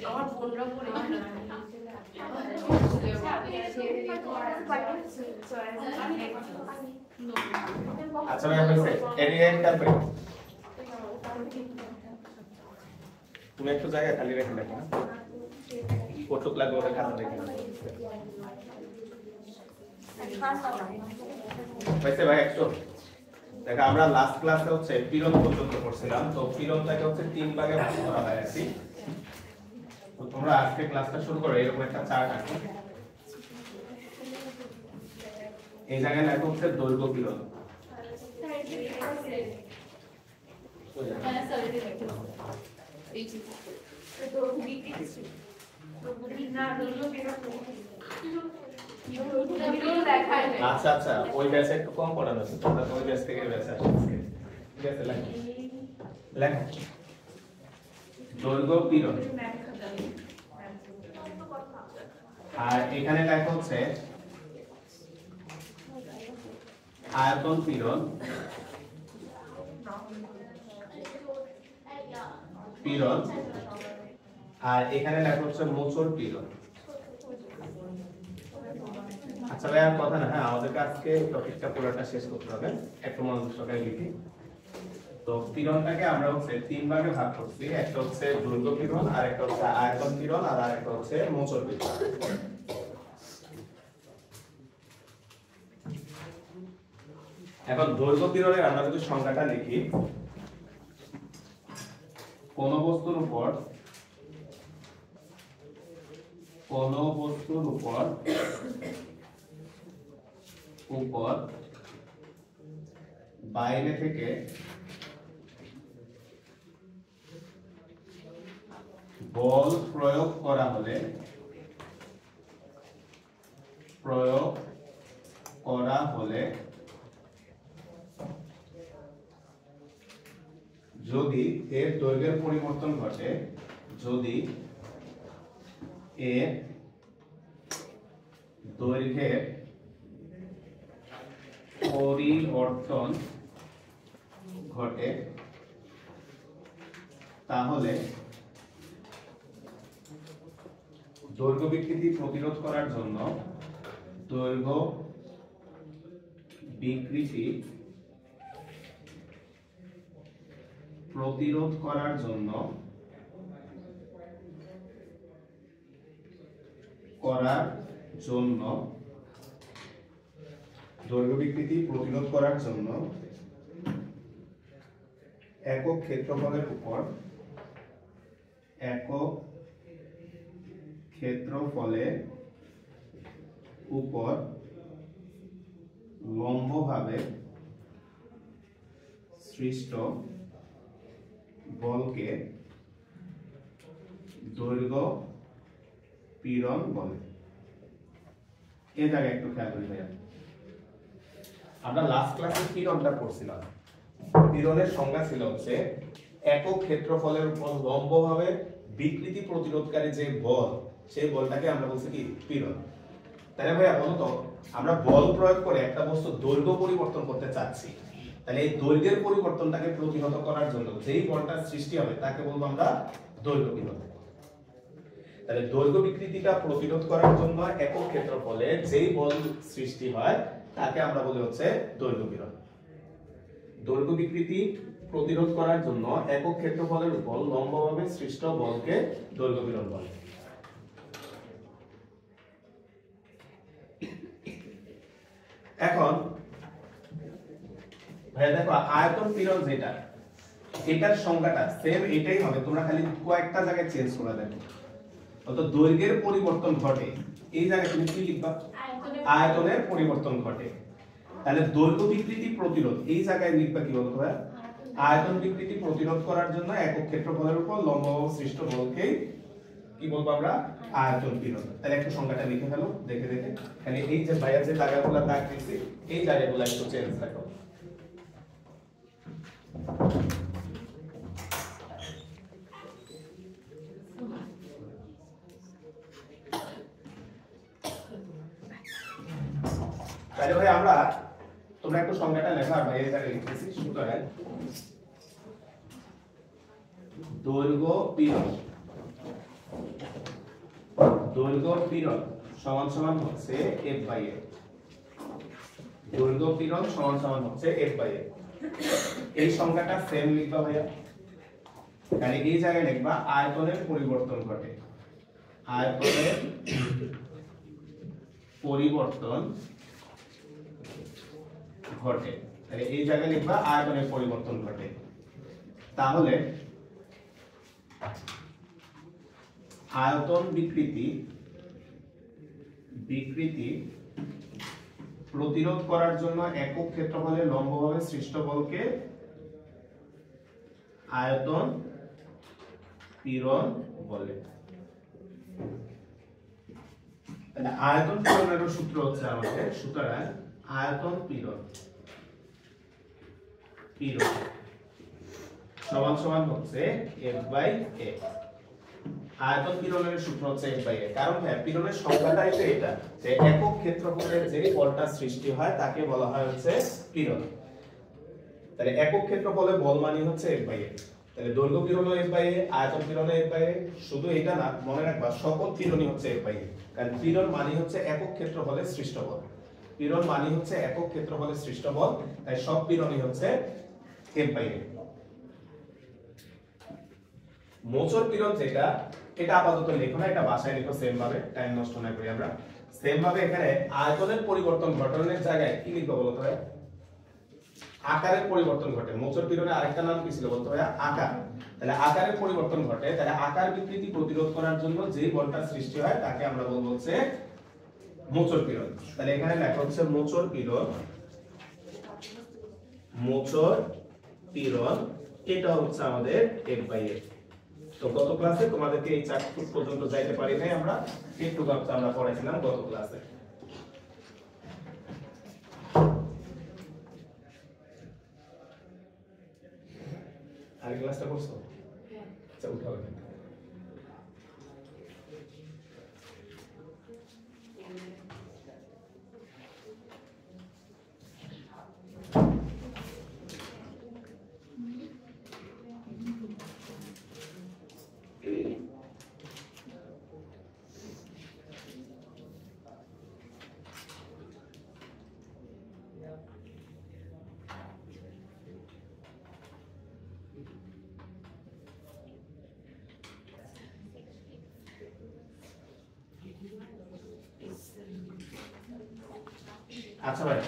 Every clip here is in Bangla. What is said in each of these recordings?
আমার বোনরা পড়ে আচ্ছা ভাই হয়েছে এরিয়ান তারপরে তুমি একটু জায়গা খালি রেখে দেখো কতটুক লাগবে ওটা খাতা দেখে হয়েছে ভাই একটু দেখো আমরা লাস্ট ক্লাসে হচ্ছে পীড়ন পর্যন্ত পড়ছিলাম তো পীড়নটাকে হচ্ছে তিন ভাগে ভাগ করা হয় আর কি তো তোমরা আজকে ক্লাসটা শুরু করো এরকম একটা চার্ট আঁকো এই জায়গায় লেখা হচ্ছে দৈর্ঘ্য পীড়ন আচ্ছা আচ্ছা ওই ব্যাচে একটু কম পড়ানো আছে তোমরা ওই ব্যাচ থেকে ব্যাচে আসছে ঠিক আছে লেখো লেখো দৈর্ঘ্য পীড়ন আর এখানে লেখা হচ্ছে আয়তন পীড়ন পীড়ন আর এখানে লেখা হচ্ছে মোচড় পীড়ন আচ্ছা ভাই আর কথা না হ্যাঁ আমাদের আজকে টপিকটা পুরোটা শেষ করতে হবে একটু মনোযোগ সহকারে লিখি তো পীড়নটাকে আমরা হচ্ছে তিন ভাগে ভাগ করছি একটা হচ্ছে দৈর্ঘ্য পীড়ন আর একটা হচ্ছে আয়তন পীড়ন আর আরেকটা হচ্ছে মোচড় পীড়ন এখন দৈর্ঘ্য পীড়নের আমরা যদি সংজ্ঞাটা লিখি কোন বস্তুর উপর বাইরে থেকে বল প্রয়োগ করা হলে যদি এর দৈর্ঘ্যের পরিবর্তন ঘটে যদি এর দৈর্ঘ্যের পরিবর্তন ঘটে তাহলে দৈর্ঘ্য বিকৃতি প্রতিরোধ করার জন্য দৈর্ঘ্য বিকৃতি প্রতিরোধ করার জন্য দৈর্ঘ্য বিকৃতি প্রতিরোধ করার জন্য একক ক্ষেত্রফলের উপর লম্বভাবে সৃষ্ট বলকে দৈর্ঘ্য পীড়ন বলে এই জায়গায় একটু খেয়াল করি ভাইয়া আমরা লাস্ট ক্লাসে পীড়নটা পড়ছিলাম পীড়নের সংজ্ঞা ছিল হচ্ছে একক ক্ষেত্রফলের উপর লম্বভাবে বিকৃতি প্রতিরোধকারী যে বল সেই বলটাকে আমরা বলছি কি পীড়ন তাহলে ভাইয়া বলো তো আমরা বল প্রয়োগ করে একটা বস্তু দৈর্ঘ্য পরিবর্তন করতে চাচ্ছি তাহলে এই দৈর্ঘ্যের পরিবর্তনটাকে প্রতিহত করার জন্য যেই বলটা সৃষ্টি হবে তাকে বলবো আমরা দৈর্ঘ্য পীড়ন তাহলে দৈর্ঘ্য বিকৃতিটা প্রতিরোধ করার জন্য একক ক্ষেত্রফলে যেই বল সৃষ্টি হয় তাকে আমরা বলি হচ্ছে দৈর্ঘ্য পীড়ন দৈর্ঘ্য বিকৃতি প্রতিরোধ করার জন্য একক ক্ষেত্রফলের উপর লম্বভাবে সৃষ্ট বলকে দৈর্ঘ্য পীড়ন বলে এখন ভাই দেখো আয়তন পীড়ন যেটা এটার সংজ্ঞাটা সেম এটাই হবে তোমরা খালি কয়েকটা জায়গায় চেঞ্জ করে দেখো অর্থাৎ দৈর্ঘ্যের পরিবর্তন ঘটে এই জায়গায় তুমি কি লিখবা আয়তনের পরিবর্তন ঘটে তাহলে দৈর্ঘ্য বিকৃতি প্রতিরোধ এই জায়গায় লিখবা কি বলতো ভাই আয়তন বিকৃতি প্রতিরোধ করার জন্য একক ক্ষেত্রফলের উপর লম্বভাবে সৃষ্ট বলকে কি বলবো আমরা আয়তন পীড়ন তাহলে একটু সংজ্ঞাটা লিখে ফেলো দেখে দেখে খালি এই যে ভাইয়া যে জায়গাগুলো দাগ দিয়েছি এই জায়গাগুলো একটু চেঞ্জ রাখো তাহলে ভাই আমরা তোমরা একটু সংজ্ঞাটা লেখো আর ভাই এই জায়গায় লিখেছি সুতরাং দৈর্ঘ্য পীড়ন সমান সমান হচ্ছে F/A। দৈর্ঘ্য পীড়ন সমান সমান হচ্ছে F/A। এই সংখ্যাটা সেম লিখবা ভাইয়া, তাহলে এই জায়গায় লিখবা আয়তনের পরিবর্তন ঘটে। আয়তনের পরিবর্তন ঘটে, তাহলে এই জায়গায় লিখবা আয়তনের পরিবর্তন ঘটে। তাহলে আয়তন বিকৃতি প্রতিরোধ করার জন্য একক ক্ষেত্রফলে লম্বভাবে সৃষ্ট বলকে আয়তন পীড়ন বলে। তাহলে আয়তন পীড়নের সূত্র হচ্ছে আমাদের, সুতরাং আয়তন পীড়ন সমান সমান হচ্ছে F/A। আয়তন পীড়নের সূত্র হচ্ছে F/A, কারণ হ্যাঁ পীড়নের সংজ্ঞাটাই তো এটা, যে একক ক্ষেত্রফলের যে বলটা সৃষ্টি হয় তাকে বলা হয় হচ্ছে পীড়ন। তাহলে একক ক্ষেত্রফলে বল মানে হচ্ছে F/A। তাহলে দৈর্ঘ্য পীড়ন F/A, আয়তন পীড়ন F/A। শুধু এটা না, মনে রাখবা সকল পীড়নই হচ্ছে F/A, কারণ পীড়ন মানে হচ্ছে একক ক্ষেত্রফলে সৃষ্ট বল। পীড়ন মানে হচ্ছে একক ক্ষেত্রফলে সৃষ্ট বল, তাই সব পীড়নই হচ্ছে F/A। মোচড় পীড়ন যেটা, এটা আপাতত লিখো না, এটা বাসায় লিখো সেম ভাবে, টাইম নষ্ট না করি আমরা। সেম ভাবে এখানে আয়তনের পরিবর্তন ঘটনের জায়গায় কি লিখবো বলতো ভাই? আকারের পরিবর্তন ঘটে। মোচড় পীড়নের আরেকটা নাম কি ছিল বলতো ভাই? আকার। তাহলে আকারের পরিবর্তন ঘটে, তাহলে আকার বিকৃতি প্রতিরোধ করার জন্য যে বলটা সৃষ্টি হয় তাকে আমরা বলবো হচ্ছে মোচড় পীড়ন। তাহলে এখানে লেখা হচ্ছে মোচড় পীড়ন, এটা হচ্ছে আমাদের F/A। তো গত ক্লাসে তোমাদেরকে এই চার্ট পর্যন্ত যাইতে পারি নাই আমরা, একটু আমরা পড়াইছিলাম গত ক্লাসে। আর ক্লাসটা করছো? আচ্ছা উঠাও। আচ্ছা ভাই,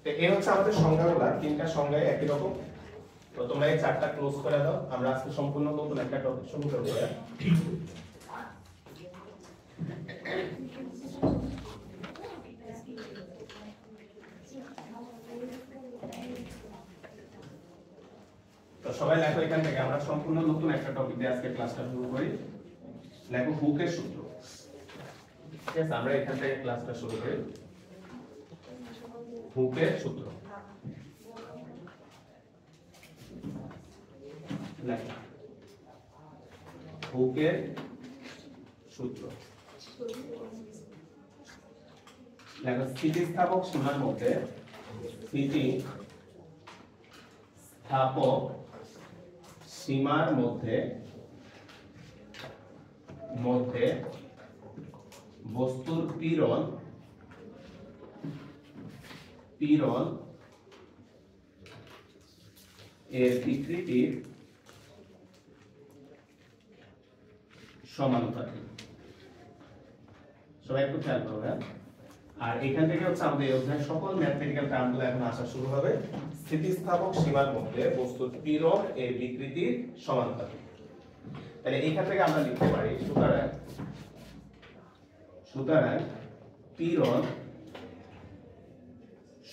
তো এই হচ্ছে আমাদের সংখ্যাগুলো, তিনটা সংখ্যায় একই রকম। তো তোমরা এই চারটা ক্লোজ করে দাও, আমরা আজকে সম্পূর্ণ নতুন একটা টপিক শুরু করব। তো সবাই লেখো এখান থেকে, আমরা সম্পূর্ণ নতুন একটা টপিক দিয়ে আজকে ক্লাসটা শুরু করি। লেখো হুকের সূত্র। ঠিক আছে, আমরা এখান থেকে ক্লাসটা শুরু করি। হুকের সূত্র লেখো। হুকের সূত্র লেখো। স্থিতিস্থাপক সীমার মধ্যে বস্তুর পীড়ন এর বিকৃতির সমানুপাতিক। সবাই একটু খেয়াল করবে। আর এখান থেকে হচ্ছে আমাদের এই অধ্যায়ের সকল ম্যাথমেটিক্যাল টার্মগুলো এখন আসা শুরু হবে। স্থিতিস্থাপক সীমার মধ্যে বস্তুর পীড়ন এর বিকৃতির সমানুপাতিক। তাহলে এখান থেকে আমরা লিখতে পারি সুতরাং পীড়ন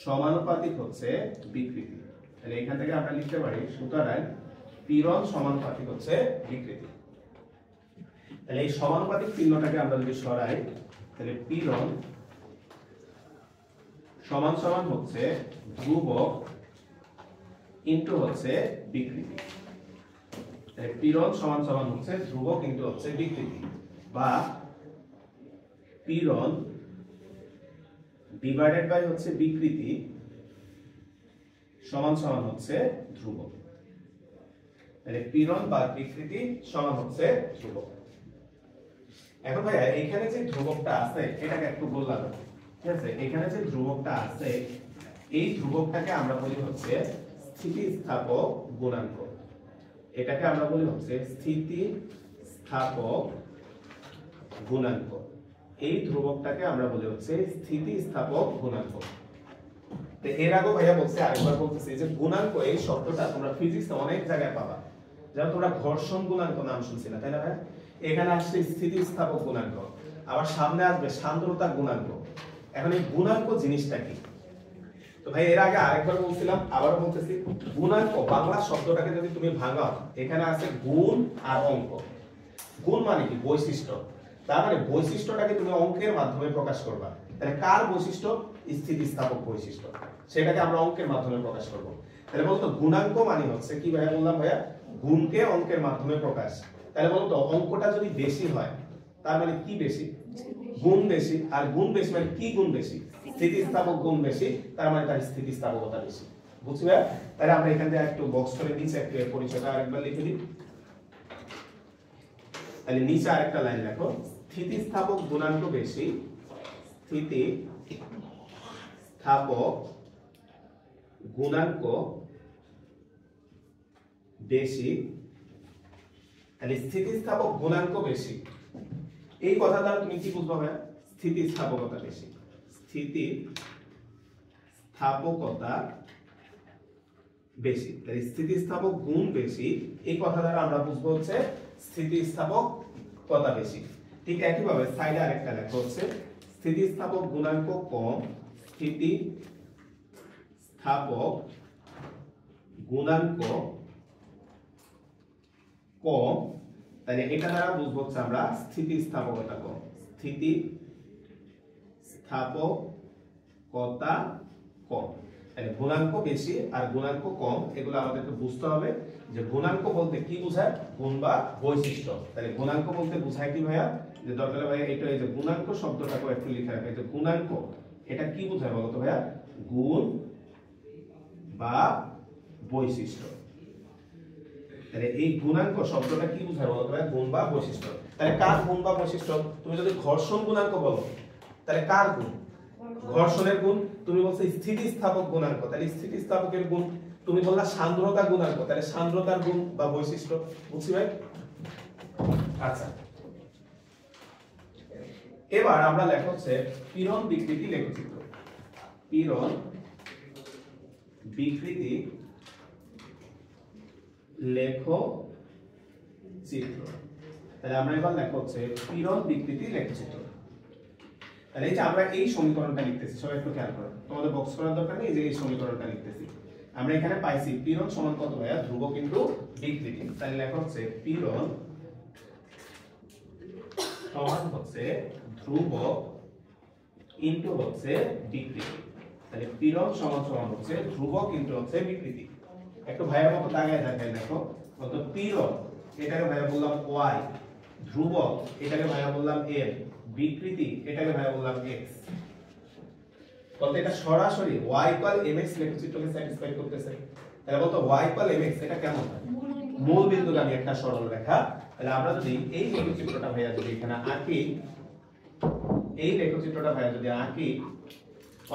সমানুপাতিক হচ্ছে বিকৃতি। তাহলে এখান থেকে আমরা লিখতে পারি সুতরাং পীড়ন সমানুপাতিক হচ্ছে বিকৃতি। তাহলে এই সমানুপাতিক চিহ্নটাকে আমরা যদি সরাই, তাহলে পীড়ন সমান সমান হচ্ছে ধ্রুবক ইনটু হচ্ছে বিকৃতি। তাহলে পীড়ন সমান সমান হচ্ছে ধ্রুবক ইনটু হচ্ছে বিকৃতি, বা পীড়ন ডিভাইডেড বাই হচ্ছে বিকৃতি সমান সমান হচ্ছে ধ্রুবক। তাহলে পীড়ন বা বিকৃতি সমান হচ্ছে ধ্রুবক। এখন ভাইয়া এখানে যে ধ্রুবকটা আছে এটাকে একটু বললাম, ঠিক আছে? এখানে যে ধ্রুবকটা আছে এই ধ্রুবকটাকে আমরা বলি হচ্ছে স্থিতিস্থাপক গুণাঙ্ক। এটাকে আমরা বলি হচ্ছে স্থিতিস্থাপক গুণাঙ্ক। এই ধ্রুবকটাকে আমরা বলি হচ্ছে স্থিতিস্থাপক গুণাঙ্ক। তো এর আগে ভাইয়া বলছে, আরেকবার বলতেছি যে গুণাঙ্ক এই শব্দটা তোমরা ফিজিক্সে অনেক জায়গায় পাবা। যেমন তোমরা ঘর্ষণ গুণাঙ্ক নাম শুনছিলে, তাই না ভাই? এখানে আসছে স্থিতিস্থাপক গুণাঙ্ক, আবার সামনে আসবে সান্দ্রতা গুণাঙ্ক। এখন এই গুণাঙ্ক জিনিসটা কি? তো ভাই এর আগে আরেকবার বলছিলাম, আবারও বলতেছি, গুণাঙ্ক বাংলা শব্দটাকে যদি তুমি ভাঙাও, এখানে আছে গুণ আর অঙ্ক। গুণ মানে কি? বৈশিষ্ট্য। তার মানে বৈশিষ্ট্যটাকে তুমি অঙ্কের মাধ্যমে প্রকাশ করবা। তাহলে কার বৈশিষ্ট্য? স্থিতিস্থাপক বৈশিষ্ট্য, সেটাকে আমরা অঙ্কের মাধ্যমে প্রকাশ করব। তাহলে বলতো গুণাঙ্ক মানে হচ্ছে কি ভাইয়া? বললাম ভাইয়া গুণকে অঙ্কের মাধ্যমে প্রকাশ। তাহলে বলতো অঙ্কটা যদি বেশি হয় তার মানে কি বেশি? গুণ বেশি। আর গুণ বেশি মানে কি গুণ বেশি? স্থিতিস্থাপক গুণ বেশি, তার মানে তার স্থিতিস্থাপকতা বেশি। বুঝছি ভাইয়া? তাহলে আমরা এখান থেকে একটু বক্স করে নিচে একটু এর পরিচয়টা আরেকবার লিখে দিই। তাহলে নিচে আরেকটা লাইন লেখো, স্থিতিস্থাপক গুণাঙ্ক বেশি, স্থিতিস্থাপক গুণাঙ্ক বেশি। তাহলে স্থিতিস্থাপক গুণাঙ্ক বেশি, এই কথা দ্বারা তুমি কি বুঝবা ভাইয়া? স্থিতিস্থাপকতা বেশি। স্থিতিস্থাপকতা বেশি, তাহলে স্থিতিস্থাপক গুণ বেশি, এই কথা দ্বারা আমরা বুঝবো হচ্ছে স্থিতিস্থাপকতা বেশি। ঠিক একইভাবে সাইডে আরেকটা লেখা হচ্ছে স্থিতিস্থাপক গুণাঙ্ক কম, স্থিতিস্থাপক গুণাঙ্ক কম। তাহলে এটা দ্বারা বুঝবো হচ্ছে আমরা স্থিতিস্থাপকতা কম, স্থিতিস্থাপকতা কম। তাহলে গুণাঙ্ক বেশি আর গুণাঙ্ক কম, এগুলো আমাদেরকে বুঝতে হবে যে গুণাঙ্ক বলতে কি বোঝায়? গুণ বা বৈশিষ্ট্য। তাহলে গুণাঙ্ক বলতে বোঝায় কি ভাইয়া? যে দরকার ভাইয়া এটা এই যে গুণাঙ্ক শব্দটাকে একটু লিখে রাখে, যে গুণাঙ্ক এটা কি বোঝায় বলতো ভাইয়া? গুণ বা বৈশিষ্ট্য। তাহলে এই গুণাঙ্ক শব্দটা কি বোঝায় বলতো ভাইয়া? গুণ বা বৈশিষ্ট্য। তাহলে কার গুণ বা বৈশিষ্ট্য? তুমি যদি ঘর্ষণ গুণাঙ্ক বলো তাহলে কার গুণ? ঘর্ষণের গুণ। তুমি বলছো স্থিতিস্থাপক গুণাঙ্ক, তাহলে স্থিতিস্থাপকের গুণ। তুমি বললা সান্দ্রতা গুণাঙ্ক, তাহলে সান্দ্রতার গুণ বা বৈশিষ্ট্য। বুঝছি ভাই? আচ্ছা, এবার আমরা লেখা হচ্ছে পীড়ন বিকৃতি লেখচিত্র। পীড়ন বিকৃতি লেখচিত্র। তাহলে আমরা এবার লেখা হচ্ছে পীড়ন বিকৃতি লেখচিত্র। তাহলে এই যে আমরা এই সমীকরণটা লিখতেছি, সবাই একটু খেয়াল করো, তোমাদের বক্স করার দরকার নেই, যে এই সমীকরণটা লিখতেছি। আমরা এখানে পাইছি পীড়ন সমান কত ভাইয়া? ধ্রুবক ইনটু বিকৃতি। তাহলে লেখা হচ্ছে পীড়ন সমান হচ্ছে ধ্রুবক ইনটু হচ্ছে বিকৃতি। তাহলে পীড়ন সমান সমান হচ্ছে ধ্রুবক ইনটু হচ্ছে বিকৃতি। একটু ভাইয়ের মতো দাগায় দেখাই, দেখো কত পীড়ন, এটাকে ভাইয়া বললাম y, ধ্রুবক এটাকে ভাইয়া বললাম m, বিকৃতি এটাকে ভাইয়া বললাম x। বলতে এটা সরাসরি y = mx লেখচিত্রকে স্যাটিসফাই করতেছে। তাহলে বলতো y = mx এটা কেমন হয়? মূল বিন্দুগামী একটা সরল রেখা। তাহলে আমরা যদি এই লেখচিত্রটা ভাইয়া যদি এখানে আঁকি, এই লেখচিত্রটা ভাইয়া যদি আঁকি,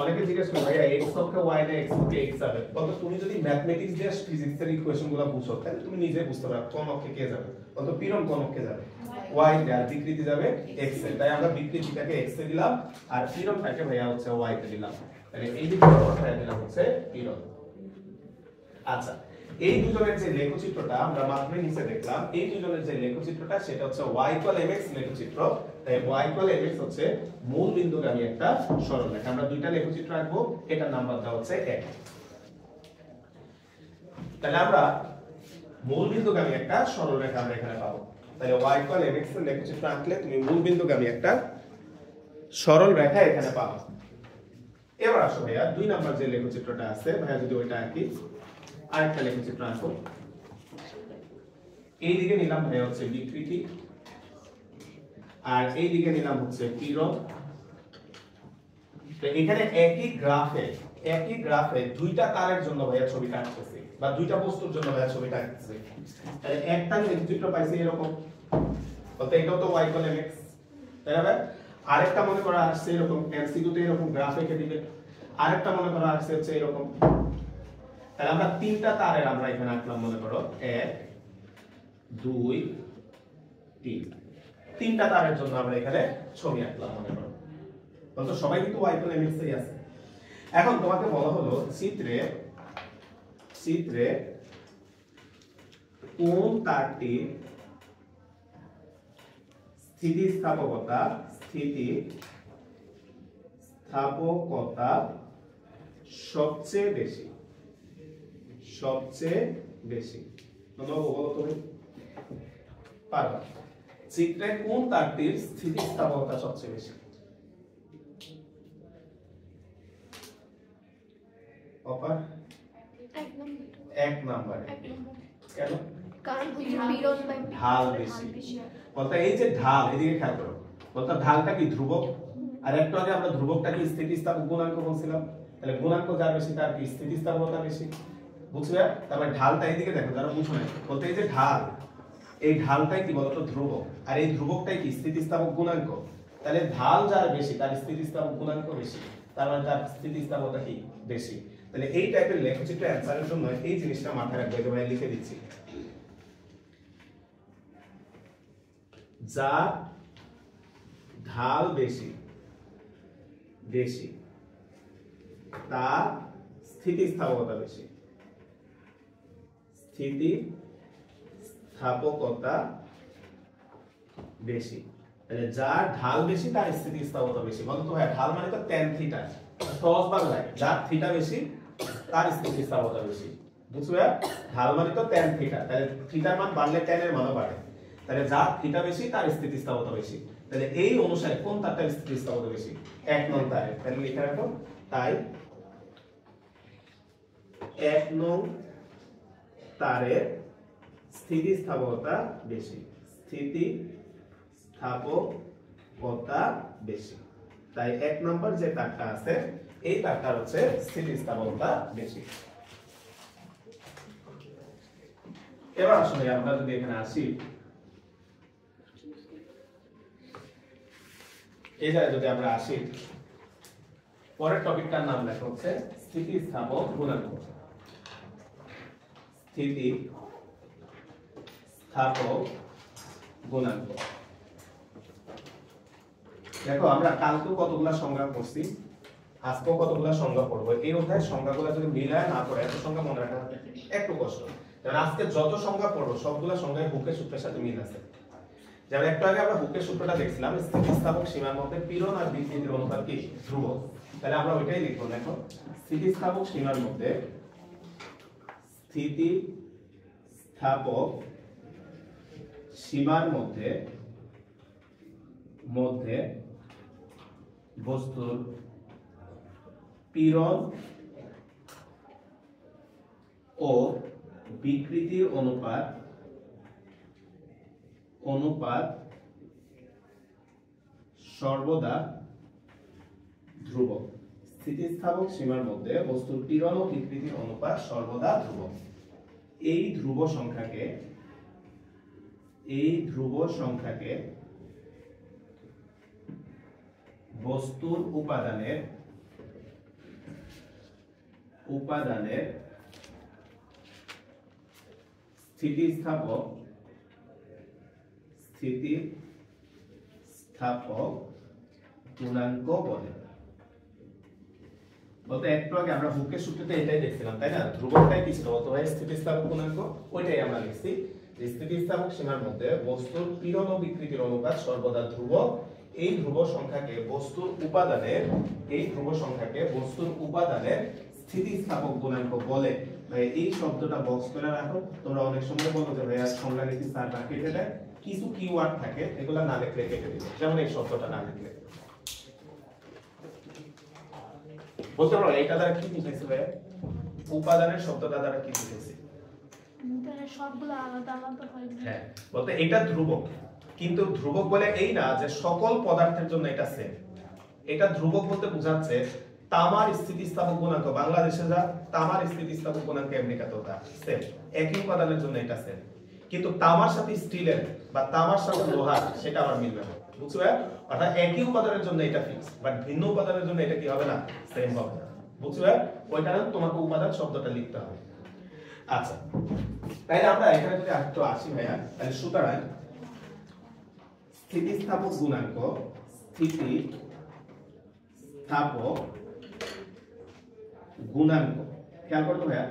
অনেকে জিজ্ঞেস করে ভাইয়া x অক্ষে y না x অক্ষে x যাবে? বলতো তুমি যদি ম্যাথমেটিক্স দিয়ে ফিজিক্সের ইকুয়েশনগুলো বুঝো তাহলে তুমি নিজে বুঝতে পারবে কোন অক্ষে কে যাবে। বলতো পীড়ন কোন অক্ষে যাবে? y তে, আর বিকৃতি যাবে x এ। তাই আমরা বিকৃতিটাকে x এ দিলাম আর পীড়নটাকে ভাইয়া হচ্ছে y তে দিলাম। তাহলে এই দিকে ভাইয়া দিলাম হচ্ছে পীড়ন। আচ্ছা, এই দুজনের যে লেখচিত্রটা আমরা মাত্র নিচে দেখলাম, এই দুজনের যে লেখচিত্রটা সেটা হচ্ছে y = mx লেখচিত্র। তাই y = mx হচ্ছে মূল বিন্দুগামী একটা সরল রেখা। আমরা দুইটা লেখচিত্র আঁকবো, এটার নাম্বার দেওয়া হচ্ছে 1। তাহলে আমরা মূল বিন্দুগামী একটা সরল রেখা আমরা এখানে পাবো। তাহলে y = mx এর লেখচিত্র আঁকলে তুমি মূল বিন্দুগামী একটা সরল রেখা এখানে পাবো। এবার আসো ভাইয়া 2 নাম্বার যে লেখচিত্রটা আছে, ভাইয়া যদি ওইটা আঁকি, আরেকটা লেখচিত্র আঁকো। এই দিকে নিলাম ভাইয়া হচ্ছে বিকৃতি আর এই দিকে নিলাম হচ্ছে পীড়ন। তো এখানে একই গ্রাফে দুইটা তারের জন্য ভাইয়া ছবিটা আঁকতেছি। বা দুইটা বস্তুর জন্য ভাইয়া ছবিটা আঁকতেছি, তাহলে একটা লেখচিত্র পাইছি এরকম, বলতে এটাও তো y = mx, তাই না? আরেকটা মনে করা আসছে এরকম, এমসিকিউ তে এরকম গ্রাফ এঁকে দিবে। আরেকটা মনে করা আসছে হচ্ছে এরকম। তাহলে আমরা তিনটা তারের আমরা এখানে আঁকলাম, মনে করো 1 2 3, তিনটা তারের জন্য আমরা এখানে ছবি আঁকলাম মনে করো। বলতো সবাই কিন্তু y = mx এই আছে। এখন তোমাকে বলা হলো চিত্রে কোন তারটি স্থিতিস্থাপকতা সবচেয়ে বেশি। তোমরা বলো তুমি পারবা, চিত্রে কোন তারটির স্থিতিস্থাপকতা সবচেয়ে বেশি? অপার 1 নাম্বার। কেন? কারণ বিরোধ বাই ঢাল বেশি। বলতে এই যে ঢাল, এদিকে খেয়াল করো, বলতে ঢালটা কি ধ্রুবক, আর একটু আগে আমরা ধ্রুবকটাকে স্থিতিস্থাপক গুণাঙ্ক বলছিলাম, তাহলে গুণাঙ্ক যার বেশি তার কি স্থিতিস্থাপকতা বেশি, বুঝবে? তারপরে ঢালটা এইদিকে দেখো, যারা বুঝো না, বলতে এই যে ঢাল, এই ঢালটাই কি বলতো ধ্রুবক, আর এই ধ্রুবকটাই কি স্থিতিস্থাপক গুণাঙ্ক, তাহলে ঢাল যার বেশি তার স্থিতিস্থাপক গুণাঙ্ক বেশি, তার মানে তার স্থিতিস্থাপকতা কি বেশি। তাহলে এই টাইপের লেখচিত্র অ্যানসারের জন্য এই জিনিসটা মাথায় রাখবে, যে ভাই লিখে দিচ্ছি, যা ঢাল বেশি তার স্থিতিস্থাপকতা বেশি, তাহলে যার ঢাল বেশি তার স্থিতিস্থাপকতা বেশি। বলতো ভাই ঢাল মানে তো tan থিটা, সহজ বাংলায় যার থিটা বেশি তার স্থিতিস্থাপকতা বেশি, বুঝবে? ঢাল মানে তো tan থিটা, তাহলে থিটার মান বাড়লে tan এর মানও বাড়ে, তাহলে যার থিটা বেশি তার স্থিতিস্থাপকতা বেশি। তাহলে এই অনুসারে কোন তারটার স্থিতিস্থাপকতা বেশি? 1 নং তারের। তাহলে লিখে রাখো, তাই 1 নং তারের স্থিতিস্থাপকতা বেশি, তাই 1 নম্বর যে তারটা আছে এই তারটার হচ্ছে স্থিতিস্থাপকতা বেশি। এবার আসলে আমরা যদি এখানে আসি, এই জায়গায় যদি আমরা আসি, পরের টপিকটার নাম লেখা হচ্ছে স্থিতিস্থাপক গুণাঙ্ক। দেখো আমরা কালকেও কতগুলা সংজ্ঞা করছি, আজকেও কতগুলা সংজ্ঞা পড়বো। এই অধ্যায়ের সংজ্ঞাগুলো যদি মিলায় না পড়ে, এত সংজ্ঞা মনে রাখা একটু কষ্ট, কারণ আজকে যত সংজ্ঞা পড়বো সবগুলা সংজ্ঞায় হুকের সূত্রের সাথে মিল আছে। যেমন একটু আগে আমরা হুকের সূত্রটা দেখছিলাম, স্থিতিস্থাপক সীমার মধ্যে পীড়ন আর বিকৃতির অনুপাত কি ধ্রুবক, তাহলে আমরা ওইটাই লিখবো। দেখো স্থিতিস্থাপক সীমার মধ্যে বস্তুর পীড়ন ও বিকৃতির অনুপাত সর্বদা ধ্রুবক। স্থিতিস্থাপক সীমার মধ্যে বস্তুর পীড়ন ও বিকৃতির অনুপাত সর্বদা ধ্রুবক। এই ধ্রুব সংখ্যাকে বস্তুর উপাদানের স্থিতিস্থাপক গুণাঙ্ক বলে। বলতে একটু আগে আমরা হুকের সূত্রতে এটাই দেখছিলাম, তাই না? ধ্রুবকটাই কি ছিল বলতো ভাই? স্থিতিস্থাপক গুণাঙ্ক। ওইটাই আমরা লিখছি যে স্থিতিস্থাপক সীমার মধ্যে বস্তুর পীড়ন ও বিকৃতির অনুপাত সর্বদা ধ্রুবক। এই ধ্রুব সংখ্যাকে বস্তুর উপাদানের স্থিতিস্থাপক গুণাঙ্ক বলে। ভাই এই শব্দটা বক্স করে রাখো। তোমরা অনেক সময় বলো যে ভাই সংজ্ঞা লিখি স্যার না কেটে দেয়, কিছু কিওয়ার্ড থাকে এগুলা না লিখলে কেটে দিবে, যেমন এই শব্দটা না লিখলে। বলতে পারো এটা দ্বারা কি বুঝাইছে ভাই? উপাদানের শব্দটা দ্বারা কি বুঝাইছে? সবগুলো আলাদা আলাদা হয়। হ্যাঁ, বলতে এটা ধ্রুবক, কিন্তু ধ্রুবক বলে এই না যে সকল পদার্থের জন্য এটা সেম। এটা ধ্রুবক বলতে বোঝাচ্ছে তামার স্থিতিস্থাপক গুণাঙ্ক বাংলাদেশে যা তামার স্থিতিস্থাপক গুণাঙ্ক আমেরিকাতেও তা সেম, একই উপাদানের জন্য এটা সেম, কিন্তু তামার সাথে স্টিলের বা তামার সাথে লোহার সেটা আবার মিলবে না, বুঝছো? অর্থাৎ একই উপাদানের জন্য এটা ফিক্স, বাট ভিন্ন উপাদানের জন্য এটা কি হবে না, সেম হবে না, বুঝছো? ওই কারণে তোমাকে উপাদান শব্দটা লিখতে হবে। আচ্ছা, তাহলে আমরা এখানে যদি একটু আসি ভাইয়া, তাহলে সুতরাং স্থিতিস্থাপক গুণাঙ্ক, স্থিতিস্থাপক গুণাঙ্ক, খেয়াল করো ভাইয়া,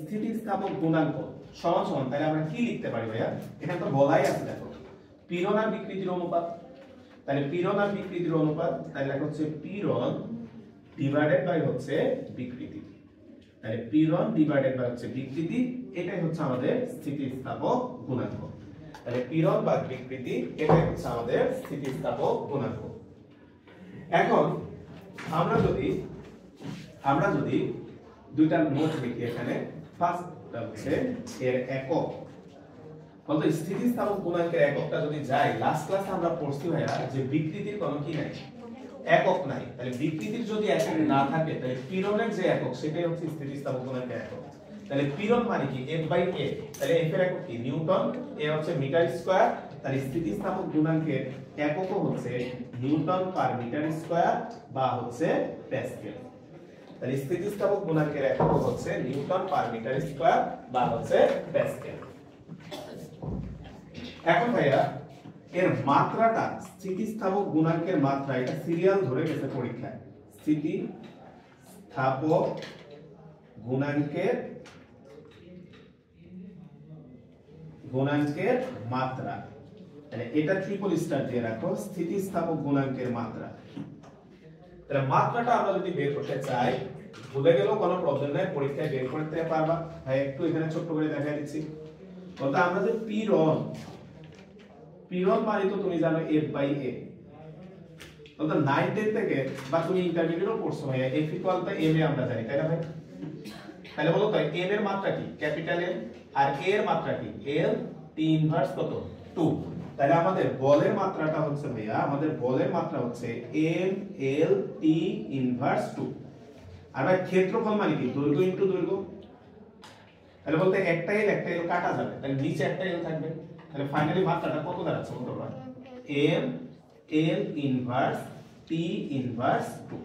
স্থিতিস্থাপক গুণাঙ্ক সমান সমান, তাহলে আমরা কি লিখতে পারি ভাইয়া? এখানে তো বলাই আছে, দেখো পীড়ন আর বিকৃতির অনুপাত, তাহলে পীড়ন আর বিকৃতির অনুপাত, তাহলে লেখা হচ্ছে পীড়ন ডিভাইডেড বাই হচ্ছে বিকৃতি, তাহলে পীড়ন ডিভাইডেড বাই হচ্ছে বিকৃতি, এটাই হচ্ছে আমাদের স্থিতিস্থাপক গুণাঙ্ক। তাহলে পীড়ন বা বিকৃতি এটাই হচ্ছে আমাদের স্থিতিস্থাপক গুণাঙ্ক। এখন আমরা যদি দুইটা নোট লিখি এখানে, ফার্স্টটা হচ্ছে এর একক, বলতো স্থিতিস্থাপক গুণাঙ্কের এককটা যদি যাই, লাস্ট ক্লাসে আমরা পড়ছি ভাইয়া যে বিকৃতির কোনো কি নাই, একক নাই, তাহলে বিকৃতির যদি একক না থাকে তাহলে পীড়নের যে একক সেটাই হচ্ছে স্থিতিস্থাপক গুণাঙ্কের একক। তাহলে পীড়ন মানে কি, F/A, তাহলে F এর একক কি নিউটন, A হচ্ছে মিটার স্কয়ার, তাহলে স্থিতিস্থাপক গুণাঙ্কের এককও হচ্ছে নিউটন পার মিটার স্কয়ার বা হচ্ছে প্যাসকেল। তাহলে স্থিতিস্থাপক গুণাঙ্কের একক হচ্ছে নিউটন পার মিটার স্কয়ার বা হচ্ছে প্যাসকেল। এখন ভাইয়া এর মাত্রাটা, স্থিতিস্থাপক গুণাঙ্কের মাত্রা, এটা সিরিয়াল ধরে গেছে পরীক্ষায়, স্থিতিস্থাপক গুণাঙ্কের মাত্রা, তাহলে এটা ট্রিপল স্টার দিয়ে রাখো, স্থিতিস্থাপক গুণাঙ্কের মাত্রা। তাহলে মাত্রাটা আমরা যদি বের করতে চাই, ভুলে গেলেও কোনো প্রবলেম নাই, পরীক্ষায় বের করতে পারবা। ভাই একটু এখানে ছোট্ট করে দেখাই দিচ্ছি, বলতে আমরা যে পীড়ন মানে তো তুমি জানো F/A, বলতে 9 10 থেকে বা তুমি ইন্টারমিডিয়েটও পড়ছো ভাই, F = m এ আমরা জানি, তাই না ভাই? তাহলে বলো তো m এর মাত্রা কি, ক্যাপিটাল M, আর a এর মাত্রা কি, L T ইনভার্স কত 2, তাহলে আমাদের বলের মাত্রাটা হচ্ছে ভাইয়া, আমাদের বলের মাত্রা হচ্ছে M L T ইনভার্স 2, আর ভাই ক্ষেত্রফল মানে কি, দৈর্ঘ্য ইনটু দৈর্ঘ্য, তাহলে বলতে একটা L কাটা যাবে, তাহলে নিচে একটা L থাকবে, তাহলে ফাইনালি মাত্রাটা কত দাঁড়াচ্ছে বলতে পারবা, M L inverse T inverse 2।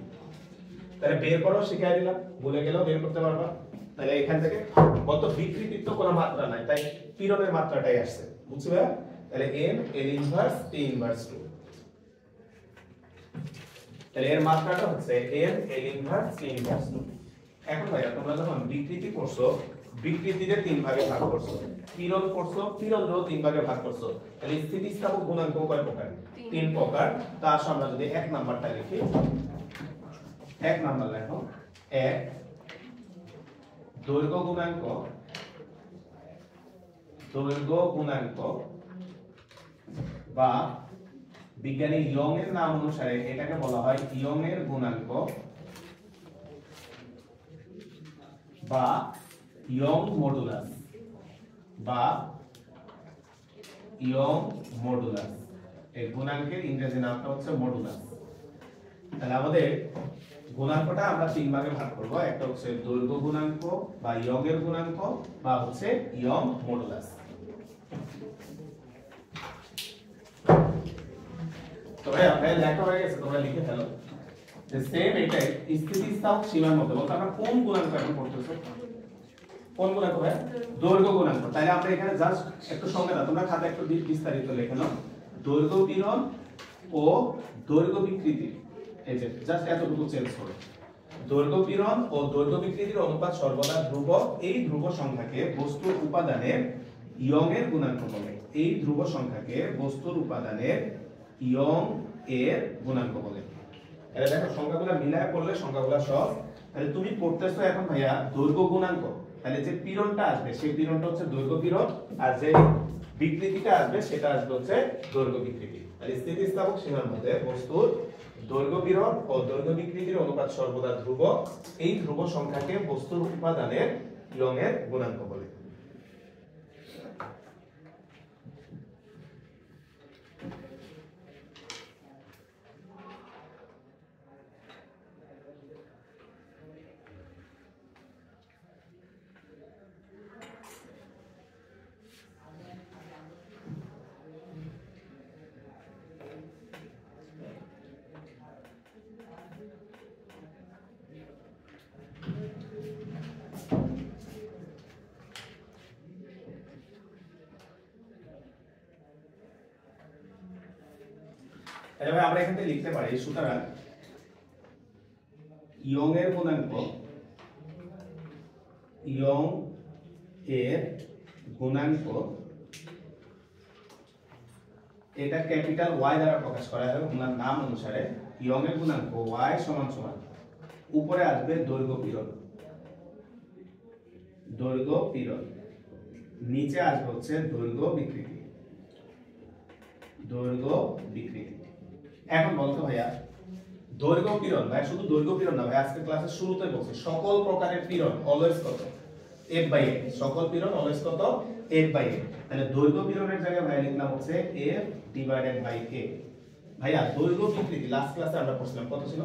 তাহলে বের করো, শিখিয়ে দিলাম, ভুলে গেলেও বের করতে পারবা। তাহলে এখান থেকে বলতো বিকৃতির তো কোনো মাত্রা নাই, তাই পীড়নের মাত্রাটাই আসছে, বুঝছো ভাইয়া? তাহলে M L inverse T inverse 2, তাহলে এর মাত্রাটা হচ্ছে M L inverse T inverse 2। এখন ভাইয়া তোমরা যখন বিকৃতি করছো, বিকৃতিতে 3 ভাগে ভাগ করছো, পীড়ন করছো, পীড়নও 3 ভাগে ভাগ করছো, তাহলে স্থিতিস্থাপক গুণাঙ্ক কয় প্রকার, 3 প্রকার। তা আসলে আমরা যদি 1 নাম্বারটা লিখি, 1 নাম্বার লেখো, 1 দৈর্ঘ্য গুণাঙ্ক বা বিজ্ঞানী ইয়ং এর নাম অনুসারে এটাকে বলা হয় ইয়ং এর গুণাঙ্ক বা ইয়ং মডুলাস এই গুণাঙ্কের ইংরেজি নামটা হচ্ছে মডুলাস। তাহলে আমাদের গুণাঙ্কটা আমরা 3 ভাগে ভাগ করব, একটা হচ্ছে দৈর্ঘ্য গুণাঙ্ক বা ইয়ং এর গুণাঙ্ক বা হচ্ছে ইয়ং মডুলাস। তো ভাই আপনাদের লেখা হয়ে গেছে, তোমরা লিখে ফেলো যে সেম এটাই স্থিতিস্থাপক সীমার মধ্যে, বলতে আমরা কোন গুণাঙ্ক এখন পড়তেছো, কোন গুণাঙ্ক ভাই, দৈর্ঘ্য গুণাঙ্ক। তাহলে আমরা এখানে জাস্ট একটু সংজ্ঞা দাও, তোমরা খাতা একটু বিস্তারিত লিখে নাও, দৈর্ঘ্য পীড়ন ও দৈর্ঘ্য বিকৃতি, এই যে জাস্ট এতটুকু চেঞ্জ করো, দৈর্ঘ্য পীড়ন ও দৈর্ঘ্য বিকৃতির অনুপাত সর্বদা ধ্রুবক, এই ধ্রুব সংখ্যাকে বস্তুর উপাদানের ইয়ং এর গুণাঙ্ক বলে, এই ধ্রুব সংখ্যাকে বস্তুর উপাদানের ইয়ং এর গুণাঙ্ক বলে। এটা দেখো সংখ্যাগুলো মিলায় পড়লে সংখ্যাগুলো সব, তাহলে তুমি পড়তেছো এখন ভাইয়া দৈর্ঘ্য গুণাঙ্ক, তাহলে যে পীড়নটা আসবে সেই পীড়নটা হচ্ছে দৈর্ঘ্য পীড়ন, আর যে বিকৃতিটা আসবে সেটা আসবে হচ্ছে দৈর্ঘ্য বিকৃতি। তাহলে স্থিতিস্থাপক সীমার মধ্যে বস্তুর দৈর্ঘ্য পীড়ন ও দৈর্ঘ্য বিকৃতির অনুপাত সর্বদা ধ্রুবক, এই ধ্রুব সংখ্যাকে বস্তুর উপাদানের ইয়ং এর গুণাঙ্ক বলে। তাহলে আমরা এখান থেকে লিখতে পারি সুতরাং ইয়ং এর গুণাঙ্ক এটা ক্যাপিটাল ওয়াই দ্বারা প্রকাশ করা হয় ওনার নাম অনুসারে ইয়ং এর গুণাঙ্ক ওয়াই সমান সমান উপরে আসবে দৈর্ঘ্য পীড়ন নিচে আসবে হচ্ছে দৈর্ঘ্য বিকৃতি এখন বলতো ভাইয়া দৈর্ঘ্য পীড়ন ভাই শুধু দৈর্ঘ্য পীড়ন না ভাই আজকে ক্লাসের শুরুতে বলছি সকল প্রকারের পীড়ন অলওয়েজ কত f/a সকল পীড়ন অলওয়েজ কত f/a তাহলে দৈর্ঘ্য পীড়নের জায়গায় ভাই লিখলাম হচ্ছে f ডিভাইডেড বাই a ভাইয়া দৈর্ঘ্য বিকৃতি লাস্ট ক্লাসে আমরা পড়ছিলাম কত ছিল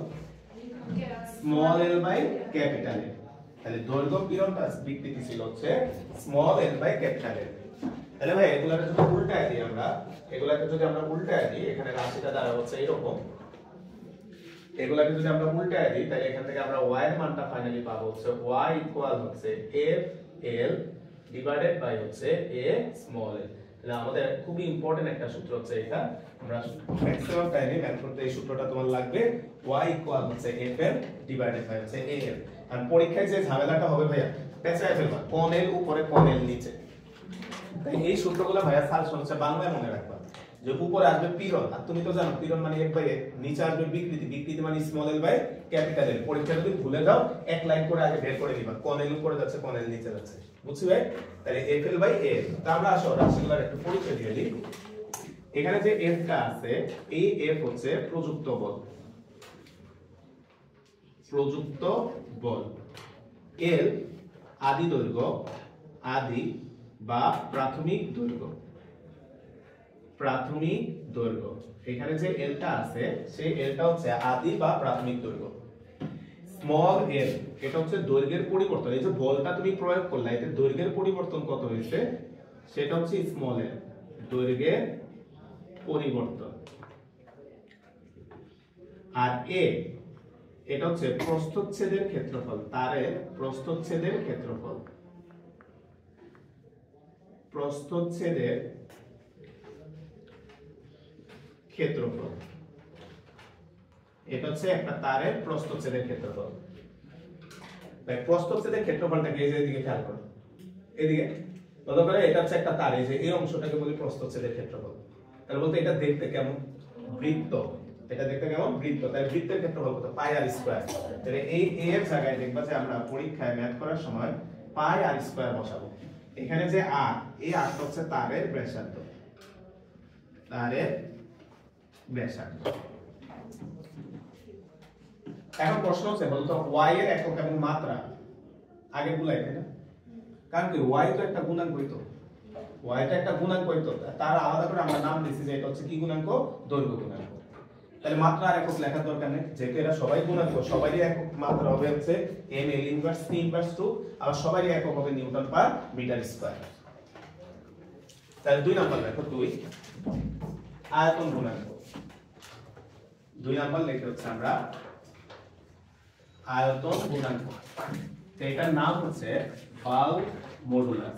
small l by capital A তাহলে দৈর্ঘ্য পীড়নটা বিকৃতি ছিল হচ্ছে small l by capital A তাহলে ভাই এগুলাকে যদি উল্টায় দিই আমরা এখানে রাশিটা দ্বারা হচ্ছে এরকম এগুলাকে যদি আমরা উল্টায় দিই তাহলে এখান থেকে আমরা y এর মানটা ফাইনালি পাবো হচ্ছে y ইকুয়াল হচ্ছে f l ডিভাইডেড বাই হচ্ছে a স্মল l তাহলে আমাদের খুবই ইম্পর্টেন্ট একটা সূত্র হচ্ছে এটা আমরা ম্যাক্সিমাম টাইমে ম্যাথ করতে এই সূত্রটা তোমার লাগবে y ইকুয়াল হচ্ছে f l ডিভাইডেড বাই হচ্ছে a l আর পরীক্ষায় যে ঝামেলাটা হবে ভাইয়া পেঁচায় ফেলবা কোণ l উপরে কোণ l নিচে তাই এই সূত্রগুলো ভাইয়া সালসন হচ্ছে বাংলায় মনে রাখবা যে উপরে আসবে পীড়ন আর তুমি তো জানো পীড়ন মানে f/a নিচে আসবে বিকৃতি মানে small l by capital L পরীক্ষা যদি ভুলে যাও এক লাইন করে আগে বের করে দিবা কোণ l উপরে যাচ্ছে কোণ l নিচে যাচ্ছে বুঝছি ভাই তাহলে fl বাই a তা আমরা আসো রাশিগুলোর একটু পরিচয় দিয়ে দিই এখানে যে f টা আছে এই f হচ্ছে প্রযুক্ত বল l আদি দৈর্ঘ্য বা প্রাথমিক দৈর্ঘ্য এখানে যে l টা আছে সেই l টা হচ্ছে আদি বা প্রাথমিক দৈর্ঘ্য স্মল l এটা হচ্ছে দৈর্ঘ্যের পরিবর্তন এই যে বলটা তুমি প্রয়োগ করলে এতে দৈর্ঘ্যের পরিবর্তন কত হয়েছে সেটা হচ্ছে স্মল l দৈর্ঘ্যের পরিবর্তন আর a এটা হচ্ছে প্রস্থচ্ছেদের ক্ষেত্রফল তারের প্রস্থচ্ছেদের ক্ষেত্রফল এটা হচ্ছে একটা তারের প্রস্থচ্ছেদের ক্ষেত্রফল তাই প্রস্থচ্ছেদের ক্ষেত্রফলটাকে এই যে এদিকে খেয়াল করো এদিকে বলতে পারে এটা হচ্ছে একটা তার এই যে এই অংশটাকে বলি প্রস্থচ্ছেদের ক্ষেত্রফল তাহলে বলতে এটা দেখতে কেমন বৃত্ত তাই বৃত্তের ক্ষেত্রফল কত পাই r স্কয়ার তাহলে এই a এর জায়গায় দেখবা যে আমরা পরীক্ষায় ম্যাথ করার সময় পাই r স্কয়ার বসাবো এখানে যে r এই r টা হচ্ছে তারের ব্যাসার্ধ এখন প্রশ্ন হচ্ছে বলতো y এর একক এবং মাত্রা আগে গুলাই তাই না কারণ কি y তো একটা গুণাঙ্কই তো y টা একটা গুণাঙ্কই তো তার আলাদা করে আমরা নাম দিছি যে এটা হচ্ছে কি গুণাঙ্ক দৈর্ঘ্য গুণাঙ্ক তাহলে মাত্রা আর একক লেখার দরকার নেই যেহেতু এরা সবাই গুণাঙ্ক সবারই একক মাত্রা হবে হচ্ছে m l inverse c inverse 2 আর সবারই একক হবে নিউটন পার মিটার স্কয়ার তাহলে 2 নাম্বার দেখো 2 আয়তন গুণাঙ্ক 2 নাম্বার লিখতে হচ্ছে আমরা আয়তন গুণাঙ্ক এটার নাম হচ্ছে বাল্ক মডুলাস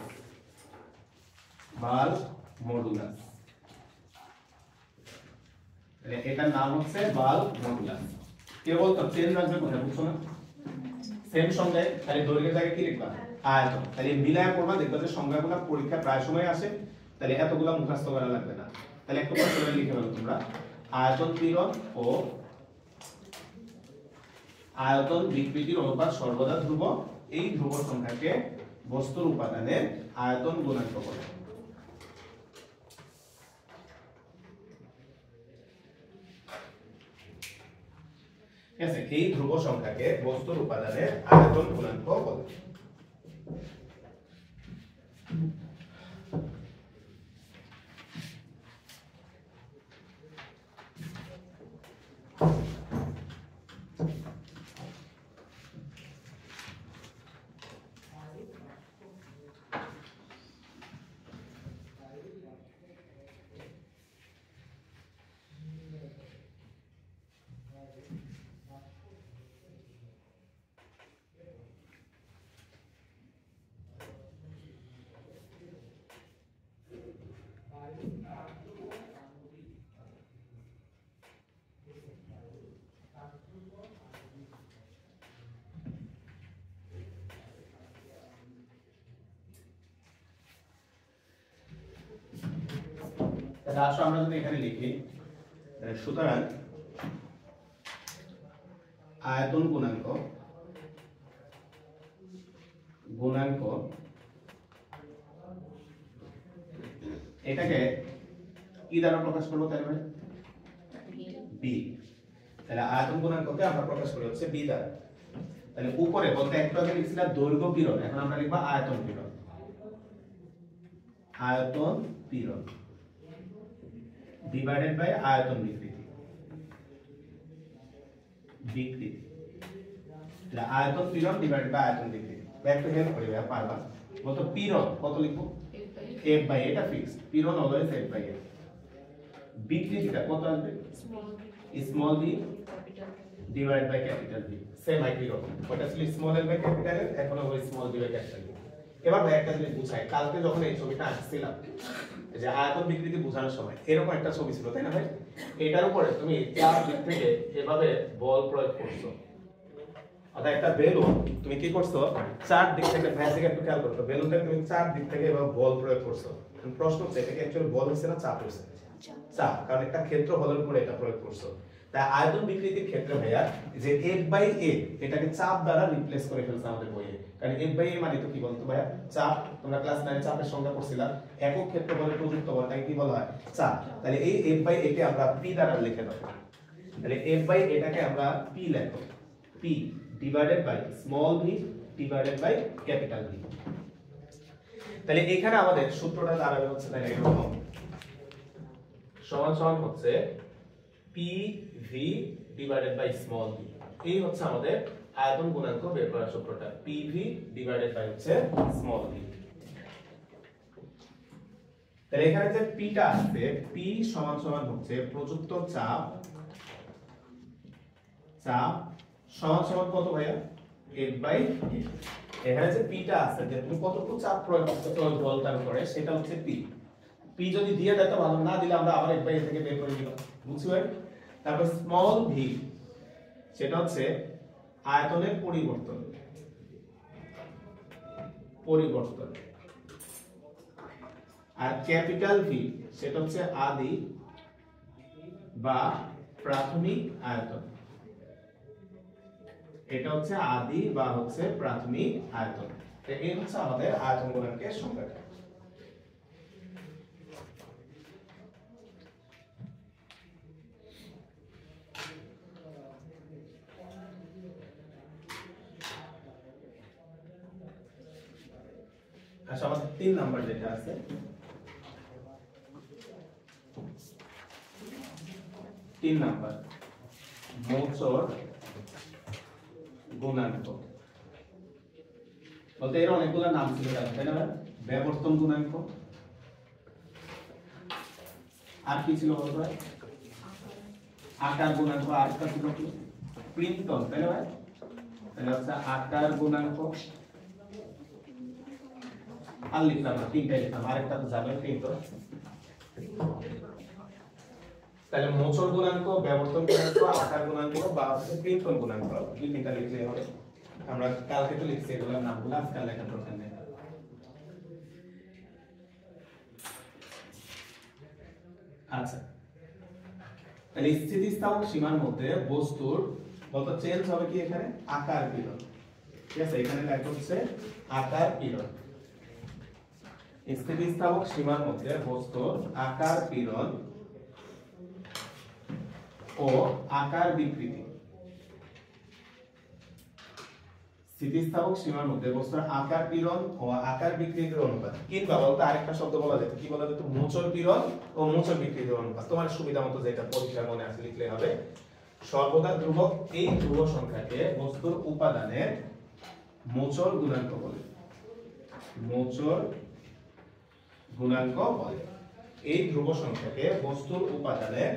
এটার নাম হচ্ছে বাল্ক মডুলাস কে বলতো চেন রাখবে কোথায় বুঝছো না সেম সংখ্যায় তাহলে দৈর্ঘ্যের জায়গায় কি লিখবা আয়তন তাহলে মিলায়া পড়বা দেখবা যে সংখ্যাগুলো পরীক্ষা প্রায় সময় আসে তাহলে এতগুলো মুখস্থ করা লাগবে না তাহলে একটু করে লিখে ফেলো তোমরা আয়তন পীড়ন ও আয়তন বিকৃতির অনুপাত সর্বদা ধ্রুব এই ধ্রুব সংখ্যাকে বস্তুর উপাদানের আয়তন গুণাঙ্ক বলে ঠিক আছে এই ধ্রুব সংখ্যাকে বস্তুর উপাদানের আয়তন গুণাঙ্ক বলে তাহলে আসলে আমরা যদি এখানে লিখি সুতরাং আয়তন গুণাঙ্ক এটাকে কি দ্বারা প্রকাশ করবো তাহলে ভাই বি। তাহলে আয়তন গুণাঙ্ককে আমরা প্রকাশ করি হচ্ছে বি দ্বারা। তাহলে উপরে বলতে একটু আগে লিখছিলাম দৈর্ঘ্য পীড়ন, এখন আমরা লিখবো আয়তন পীড়ন। আয়তন পীড়ন ডিভাইডেড বাই আয়তন বিকৃতি। তাহলে আয়তন পীড়ন ডিভাইডেড বাই আয়তন বিকৃতি। একটু হেল্প করি ভাই, পারবা? বলতো পীড়ন কত লিখবো? f বাই এটা ফিক্সড, পীড়ন অলওয়েজ f বাই a। বিকৃতিটা কত আসবে? Small b divide by capital B। Same একই রকম, ওটা ছিল small l by capital L, এখন হবে small b by capital B। এবার ভাই একটা জিনিস বুঝাই, কালকে যখন এই ছবিটা আঁকছিলাম যে আয়তন বিকৃতি বোঝানোর সময় এরকম একটা ছবি ছিল, তাই না ভাই? এটার উপরে তুমি চার দিক থেকে এভাবে বল প্রয়োগ করছো, অর্থাৎ একটা বেলুন তুমি কি করছো, চার দিক থেকে ম্যাজিক একটু খেয়াল করছো, বেলুনটা তুমি চার দিক থেকে এভাবে বল প্রয়োগ করছো। প্রশ্ন হচ্ছে এটা কি অ্যাকচুয়ালি বল হচ্ছে না চাপ হচ্ছে? চাপ, কারণ একটা ক্ষেত্রফলের উপরে এটা প্রয়োগ করছো। তাই আয়তন বিকৃতির ক্ষেত্রে ভাইয়া যে f বাই a এটাকে চাপ দ্বারা রিপ্লেস করে ফেলছে আমাদের বইয়ে, কারণ f বাই a মানে তো কি বলতো ভাইয়া? চাপ। তোমরা ক্লাস 9 চাপের সংজ্ঞা পড়ছিলা, একক ক্ষেত্রফলের প্রযুক্ত বলটাকে কি বলা হয়? চাপ। তাহলে এই f বাই a কে আমরা p দ্বারা লিখে দেব। তাহলে f বাই a টাকে আমরা p লিখব, p divided by small v divided by capital V। তাহলে এখানে আমাদের সূত্রটা দাঁড়াবে হচ্ছে তাহলে এরকম, সমান সমান হচ্ছে PV divided by small v। এই হচ্ছে আমাদের আয়তন গুণাঙ্ক বের করার সূত্রটা, PV ডিভাইডেড বাই হচ্ছে স্মল v। তাহলে এখানে যে p টা আসবে, p সমান সমান হচ্ছে প্রযুক্ত চাপ সমান সমান কত ভাইয়া? f by a। এখানে যে p টা আছে, যে তুমি কতটুকু চাপ প্রয়োগ করতেছো ওই বলটার উপরে, সেটা হচ্ছে p। p যদি দিয়ে দেয় তো ভালো, না দিলে আমরা আবার f বাই a থেকে বের করে নিব, বুঝছো ভাই? তারপর স্মল v সেটা হচ্ছে আয়তনের পরিবর্তন, আর ক্যাপিটাল V সেটা হচ্ছে আদি বা প্রাথমিক আয়তন। এটা হচ্ছে আদি বা হচ্ছে প্রাথমিক আয়তন। তো এই হচ্ছে আমাদের আয়তন গুণাঙ্কের সংজ্ঞাটা। আচ্ছা, আমাদের 3 নাম্বার যেটা আছে, 3 নাম্বার মোচড় গুণাঙ্ক। বলতে এর অনেকগুলো নাম ছিল, তাই না? ব্যবর্তন গুণাঙ্ক, আর কি ছিল বলতো ভাই? আকার গুণাঙ্ক, আরেকটা ছিল কি? প্রিন্টন, তাই না ভাই? তাহলে হচ্ছে আকার গুণাঙ্ক, আর লিখলাম না, তিনটাই লিখলাম, আরেকটা তো যাবে প্রিন্টন। তাহলে মোচড় গুণাঙ্ক, ব্যবর্তন গুণাঙ্ক, আকার গুণাঙ্ক বা প্রিন্টন গুণাঙ্ক, এই তিনটা লিখলেই হবে। আমরা কালকে তো লিখছি এগুলোর নামগুলো, আজকে লেখার দরকার নেই। আচ্ছা, তাহলে স্থিতিস্থাপক সীমার মধ্যে বস্তুর বলতো চেঞ্জ হবে কি এখানে? আকার পীড়ন। ঠিক আছে, এখানে লেখা হচ্ছে আকার পীড়ন। স্থিতিস্থাপক সীমার মধ্যে বস্তুর আকার পীড়ন ও আকার বিকৃতি। স্থিতিস্থাপক সীমার মধ্যে বস্তুর আকার পীড়ন ও আকার বিকৃতির অনুপাত, কিংবা বলতে আরেকটা শব্দ বলা যেত, কি বলা যেত? মোচড় পীড়ন ও মোচড় বিকৃতির অনুপাত। তোমার সুবিধা মতো যেটা পরীক্ষার মনে আছে লিখলে হবে। সর্বদা ধ্রুবক এই ধ্রুব সংখ্যাকে বস্তুর উপাদানের মোচড় গুণাঙ্ক বলে। মোচড় গুণাঙ্ক বলে। এই ধ্রুব সংখ্যাকে বস্তুর উপাদানের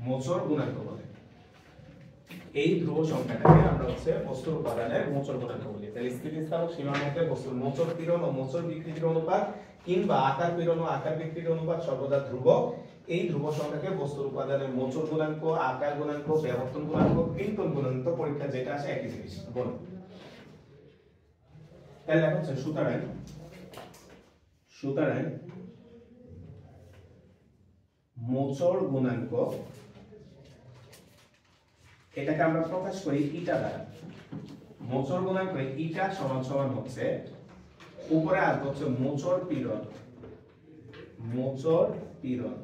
মোচড় গুণাঙ্ক বলে। এই ধ্রুব সংখ্যাটাকে আমরা হচ্ছে বস্তুর উপাদানের মোচড় গুণাঙ্ক বলি। তাহলে স্থিতিস্থাপক সীমার মধ্যে বস্তুর মোচড় পীড়ন ও মোচড় বিকৃতির অনুপাত কিংবা আকার পীড়ন ও আকার বিকৃতির অনুপাত সর্বদা ধ্রুবক। এই ধ্রুব সংখ্যাকে বস্তুর উপাদানের মোচড় গুণাঙ্ক, আকার গুণাঙ্ক, ব্যবর্তন গুণাঙ্ক, প্রিন্টন গুণাঙ্ক, পরীক্ষা যেটা আসে একই জিনিস বল। তাহলে লেখা হচ্ছে সুতরাং মোচড় গুণাঙ্ক, এটাকে আমরা প্রকাশ করি ইটা দ্বারা। মোচড় গুণাঙ্ক ইটা সমান সমান হচ্ছে উপরে আসবে হচ্ছে মোচড় পীড়ন, মোচড় পীড়ন,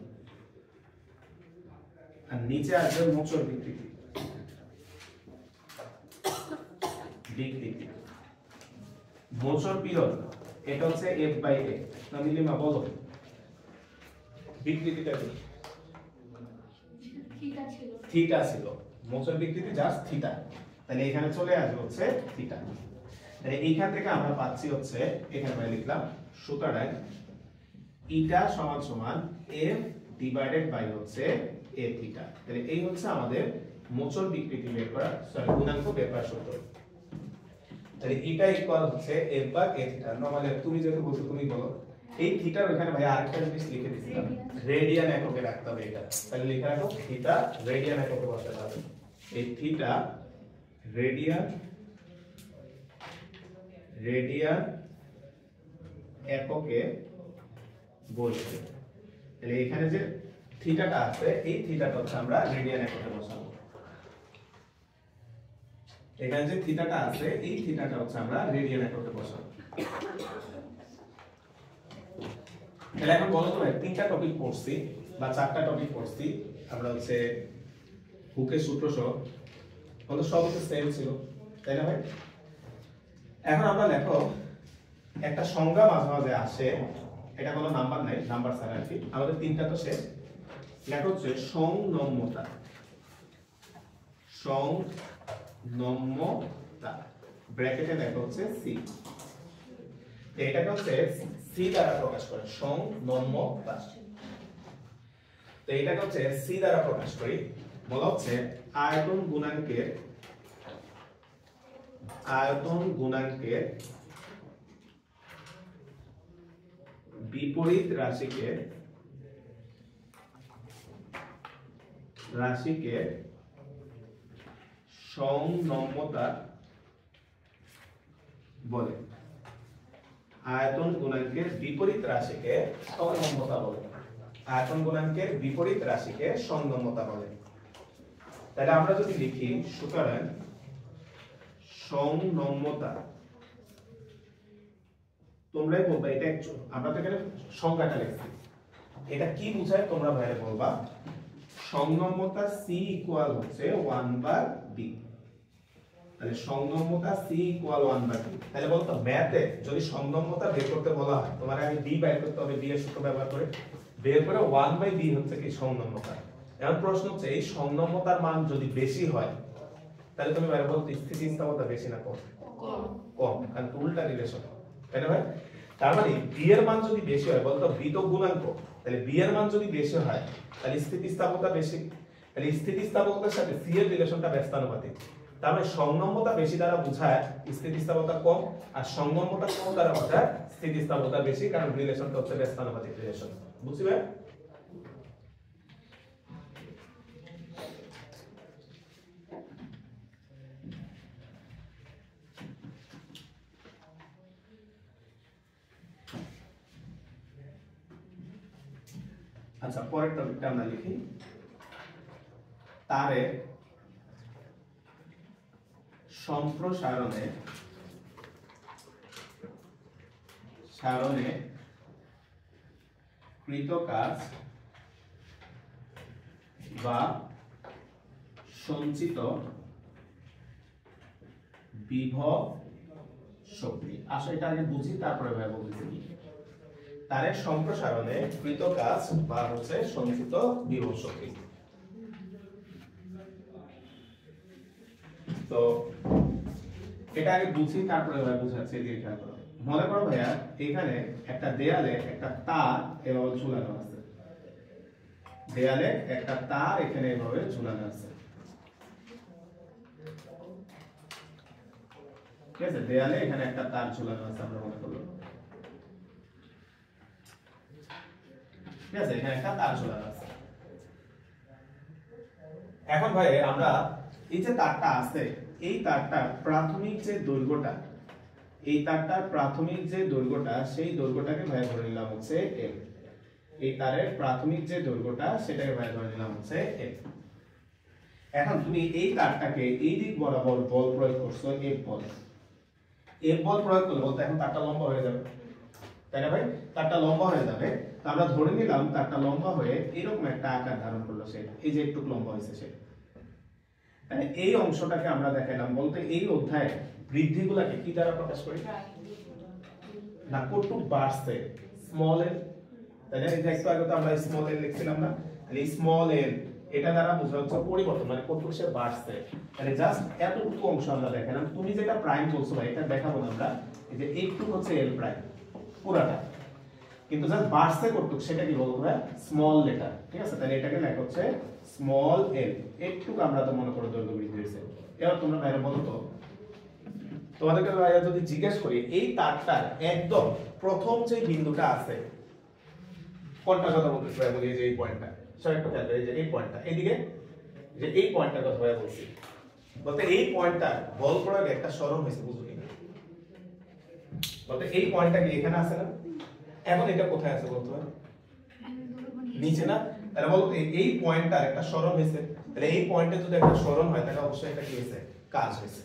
আর নিচে আসবে মোচড় বিকৃতি, বিকৃতি। মোচড় পীড়ন এটা হচ্ছে F/A। নীলিমা বলো বিকৃতিটা কি? থিটা ছিল, মোচড় বিকৃতি জাস্ট থিটা, তাহলে এখানে চলে আসবে হচ্ছে থিটা। তাহলে এইখান থেকে আমরা পাচ্ছি হচ্ছে, এখানে আমরা লিখলাম সুতরাং ইটা সমান সমান F ডিভাইডেড বাই হচ্ছে A থিটা। তাহলে এই হচ্ছে আমাদের মোচড় বিকৃতি বের করা, সরি গুণাঙ্ক বের করার সূত্র। তাহলে ইটা ইকুয়াল হচ্ছে F ভাগ A থিটা। নরমালি তুমি যেহেতু বলছো তুমি বলো, এই থিটার ওখানে ভাই আরেকটা জিনিস লিখে দিছিলাম, রেডিয়ান এককে রাখতে হবে এটা। তাহলে লিখে রাখো থিটা রেডিয়ান এককে বসাতে হবে। এই থিটা রেডিয়ান, রেডিয়ান এককে বলছে। তাহলে এখানে যে থিটাটা আছে এই থিটাটা হচ্ছে আমরা রেডিয়ান এককে বসাবো। এখানে যে থিটাটা আছে এই থিটাটা হচ্ছে আমরা রেডিয়ান এককে বসাবো। তাহলে এখন বলো তো ভাই, তিনটা টপিক পড়ছি বা চারটা টপিক পড়ছি আমরা হচ্ছে হুকের সূত্র সহ, কত সব তো সেম ছিল তাই না ভাই? এখন আমরা দেখো একটা সংজ্ঞা মাঝে মাঝে আসে, এটা কোনো নাম্বার নাই, নাম্বার ছাড়া আর কি, আমাদের তিনটা তো শেষ। লেখা হচ্ছে সংনম্যতা, সংনম্যতা ব্র্যাকেটে লেখা হচ্ছে সি। এটাকে হচ্ছে সি দ্বারা প্রকাশ করে, সংনম্যতা। তো এটাকে হচ্ছে সি দ্বারা প্রকাশ করি, বলা হচ্ছে আয়তন গুণাঙ্কের, আয়তন গুণাঙ্কের বিপরীত রাশিকে, রাশিকে সংনম্যতা বলে। আয়তন গুণাঙ্কের বিপরীত রাশিকে সংনম্যতা বলে। আয়তন গুণাঙ্কের বিপরীত রাশিকে সংনম্যতা বলে। তাহলে আমরা যদি লিখি সুতরাং সংনম্যতা, তোমরাই বলবা এটা আমরা তো এখানে সংখ্যাটা লিখছি, এটা কি বোঝায় তোমরা ভাইরে বলবা। সংনম্যতা সি ইকুয়াল হচ্ছে 1/b। তাহলে সংনম্যতা সি ইকুয়াল 1/b। তাহলে বলতো ম্যাথে যদি সংনম্যতা বের করতে বলা হয় তোমার আগে b বের করতে হবে, b এর সূত্র ব্যবহার করে বের করে 1/b হচ্ছে কি সংনম্যতা। এখন প্রশ্ন হচ্ছে এই সংনম্যতার মান যদি বেশি হয় তাহলে তুমি বাইরে বলতে স্থিতিস্থাপকতা বেশি না কম? কম, কারণ উল্টা রিলেশন তাই না ভাই? তার মানে b এর মান যদি বেশি হয়, বলতো b তো গুণাঙ্ক, তাহলে b এর মান যদি বেশি হয় তাহলে স্থিতিস্থাপকতা বেশি, তাহলে স্থিতিস্থাপকতার সাথে c এর রিলেশনটা ব্যস্তানুপাতিক। তার মানে সংনম্যতা বেশি দ্বারা বোঝায় স্থিতিস্থাপকতা কম, আর সংনম্যতা কম দ্বারা বোঝায় স্থিতিস্থাপকতা বেশি, কারণ রিলেশনটা হচ্ছে ব্যস্তানুপাতিক রিলেশন। বুঝছি ভাই? আচ্ছা, পরের টপিকটা আমরা লিখি তারের সম্প্রসারণে, সারণে কৃত কাজ বা সঞ্চিত বিভব শক্তি। আসলে এটা আগে বুঝি তারপরে ভাই বলতেছি কি। তারের সম্প্রসারণে কৃত কাজ বা হচ্ছে সঞ্চিত বিভব শক্তি। তো এটা আগে বুঝি তারপরে ভাই বুঝাচ্ছি, এদিকে খেয়াল করো। মনে করো ভাইয়া এখানে একটা দেয়ালে একটা তার এভাবে ঝুলানো আছে, দেয়ালে একটা তার এখানে এভাবে ঝুলানো আছে, ঠিক আছে? দেয়ালে এখানে একটা তার ঝুলানো আছে আমরা মনে করলাম, ঠিক আছে? এখানে একটা তার ঝুলানো আছে। এখন ভাই আমরা এই যে তারটা আছে, এই তারটার প্রাথমিক যে দৈর্ঘ্যটা, এই তারটার প্রাথমিক যে দৈর্ঘ্যটা, সেই দৈর্ঘ্যটাকে ভাই ধরে নিলাম হচ্ছে L। এই তারের প্রাথমিক যে দৈর্ঘ্যটা সেটাকে ভাই ধরে নিলাম হচ্ছে f। এখন তুমি এই তারটাকে এই দিক বরাবর বল প্রয়োগ করছো f বল। f বল প্রয়োগ করলে বলতে এখন তারটা লম্বা হয়ে যাবে, তাই না ভাই? তারটা লম্বা হয়ে যাবে। তো আমরা ধরে নিলাম তারটা লম্বা হয়ে এরকম একটা আকার ধারণ করলো, সেটা এই যে একটু লম্বা হয়েছে সেটা। মানে এই অংশটাকে আমরা দেখাইলাম বলতে এই অধ্যায়ে বৃদ্ধিগুলোকে কি দ্বারা প্রকাশ করি না, কতটুক বাড়ছে স্মল এল, তাই না? এই যে একটু আগে তো আমরা স্মল এল লিখছিলাম না, তাহলে স্মল এল এটা দ্বারা বোঝা হচ্ছে পরিবর্তন, মানে কতটুকু সে বাড়ছে। তাহলে জাস্ট এতটুকু অংশ আমরা দেখালাম। তুমি যেটা প্রাইম বলছো ভাই এটা দেখাবো না আমরা, এই যে এইটুকু হচ্ছে এল প্রাইম পুরাটা, কিন্তু জাস্ট বাড়ছে কতটুকু সেটা কি বলবো ভাই, স্মল লেটার, ঠিক আছে? তাহলে এটাকে লেখা হচ্ছে স্মল এল। একটুকু আমরা তো মনে করো দৈর্ঘ্য বৃদ্ধি হয়েছে। এবার তোমরা বাইরে বলো তো, তোমাদেরকে ভাইয়া যদি জিজ্ঞেস করি এই তারটার একদম প্রথম যে বিন্দুটা আছে কোনটা কথা বলতেছি ভাই, বলি যে এই পয়েন্টটা, সবাই একটু খেয়াল করে, এই যে এই পয়েন্টটা এদিকে, যে এই পয়েন্টটার কথা ভাইয়া বলছি, বলতে এই পয়েন্টটা বল প্রয়োগে একটা সরণ হয়েছে, বুঝো কিনা? বলতে এই পয়েন্টটা কি এখানে আছে না? এখন এটা কোথায় আছে বলতে হবে, নিচে না? তাহলে বলতো এই পয়েন্টটার একটা সরণ হয়েছে, তাহলে এই পয়েন্টে যদি একটা সরণ হয় তাহলে অবশ্যই এটা কি হয়েছে, কাজ হয়েছে,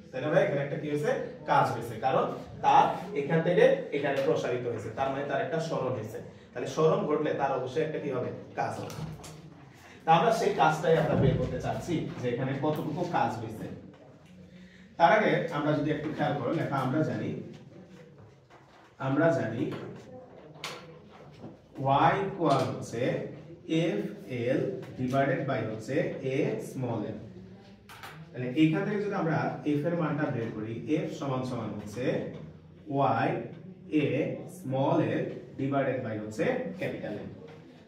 তাই না ভাই? এখানে একটা কি হয়েছে, কাজ হয়েছে, কারণ তার এখান থেকে এখানে প্রসারিত হয়েছে, তার মানে তার একটা সরণ হয়েছে। তাহলে সরণ ঘটলে তার অবশ্যই একটা কি হবে, কাজ হবে। তা আমরা সেই কাজটাই আমরা বের করতে চাচ্ছি যে এখানে কতটুকু কাজ হয়েছে। তার আগে আমরা যদি একটু খেয়াল করো লেখা, আমরা জানি y ইকুয়াল হচ্ছে fl ডিভাইডেড বাই হচ্ছে a স্মল l। তাহলে এইখান থেকে যদি আমরা f এর মানটা বের করি, f সমান সমান হচ্ছে y a small l divided by হচ্ছে ক্যাপিটাল L।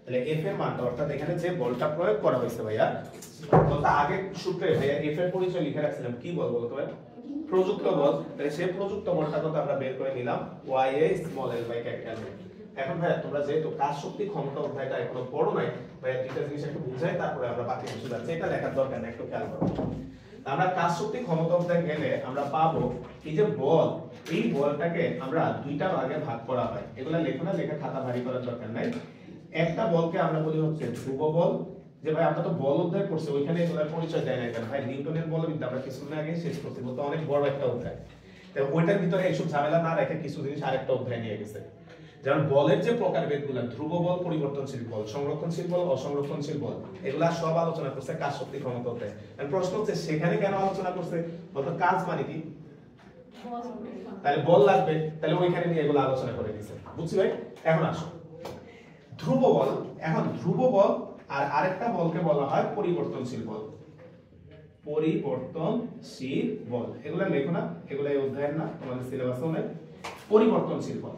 তাহলে f এর মানটা অর্থাৎ এখানে যে বলটা প্রয়োগ করা হয়েছে ভাইয়া, বলতে আগে সূত্রে ভাইয়া f এর পরিচয় লিখে রাখছিলাম, কি বল বলতো ভাই, প্রযুক্ত বল। তাহলে সেই প্রযুক্ত বলটা কথা আমরা বের করে নিলাম y a small l by capital L। এখন ভাইয়া তোমরা যেহেতু কাজ শক্তি ক্ষমতা অধ্যায়টা এখনো পড়ো নাই, ভাইয়া দুইটা জিনিস একটু বুঝাই তারপরে আমরা বাকি কিছু যাচ্ছে, এটা লেখার দরকার নেই, একটু খেয়াল করো। আমরা কাজ শক্তি ক্ষমতা অধ্যায় গেলে আমরা পাবো এই যে বল, এই বলটাকে আমরা দুইটা ভাগে ভাগ করা হয়। এগুলা লেখো না, লেখা খাতা ভারী করার দরকার নাই। একটা বলকে আমরা বলি হচ্ছে ধ্রুব বল, যে ভাই আমরা তো বল অধ্যায় করছি, ওইখানে এগুলার পরিচয় দেয় না কেন ভাই, নিউটনের বলবিদ্যা আমরা কিছুদিন আগে শেষ করছি, বলতে অনেক বড় একটা অধ্যায়। তো ওইটার ভিতরে এইসব ঝামেলা না রেখে কিছু জিনিস আরেকটা অধ্যায় নিয়ে গেছে। যেমন বলের যে প্রকারভেদগুলো, ধ্রুব বল, পরিবর্তনশীল বল, সংরক্ষণশীল বল, অসংরক্ষণশীল বল, এগুলা সব আলোচনা করছে কাজ শক্তি ক্ষমতা অধ্যায়। প্রশ্ন হচ্ছে সেখানে কেন আলোচনা করছে, বলতো কাজ মানে কি, তাহলে বল লাগবে, তাহলে ওইখানে নিয়ে এগুলো আলোচনা করে দিয়েছে, বুঝছি ভাই? এখন আসো ধ্রুব বল। এখন ধ্রুব বল আর আরেকটা বলকে বলা হয় পরিবর্তনশীল বল। পরিবর্তনশীল বল এগুলা লেখো না, এগুলা এই অধ্যায়ের না, তোমাদের সিলেবাসেও নাই। পরিবর্তনশীল বল।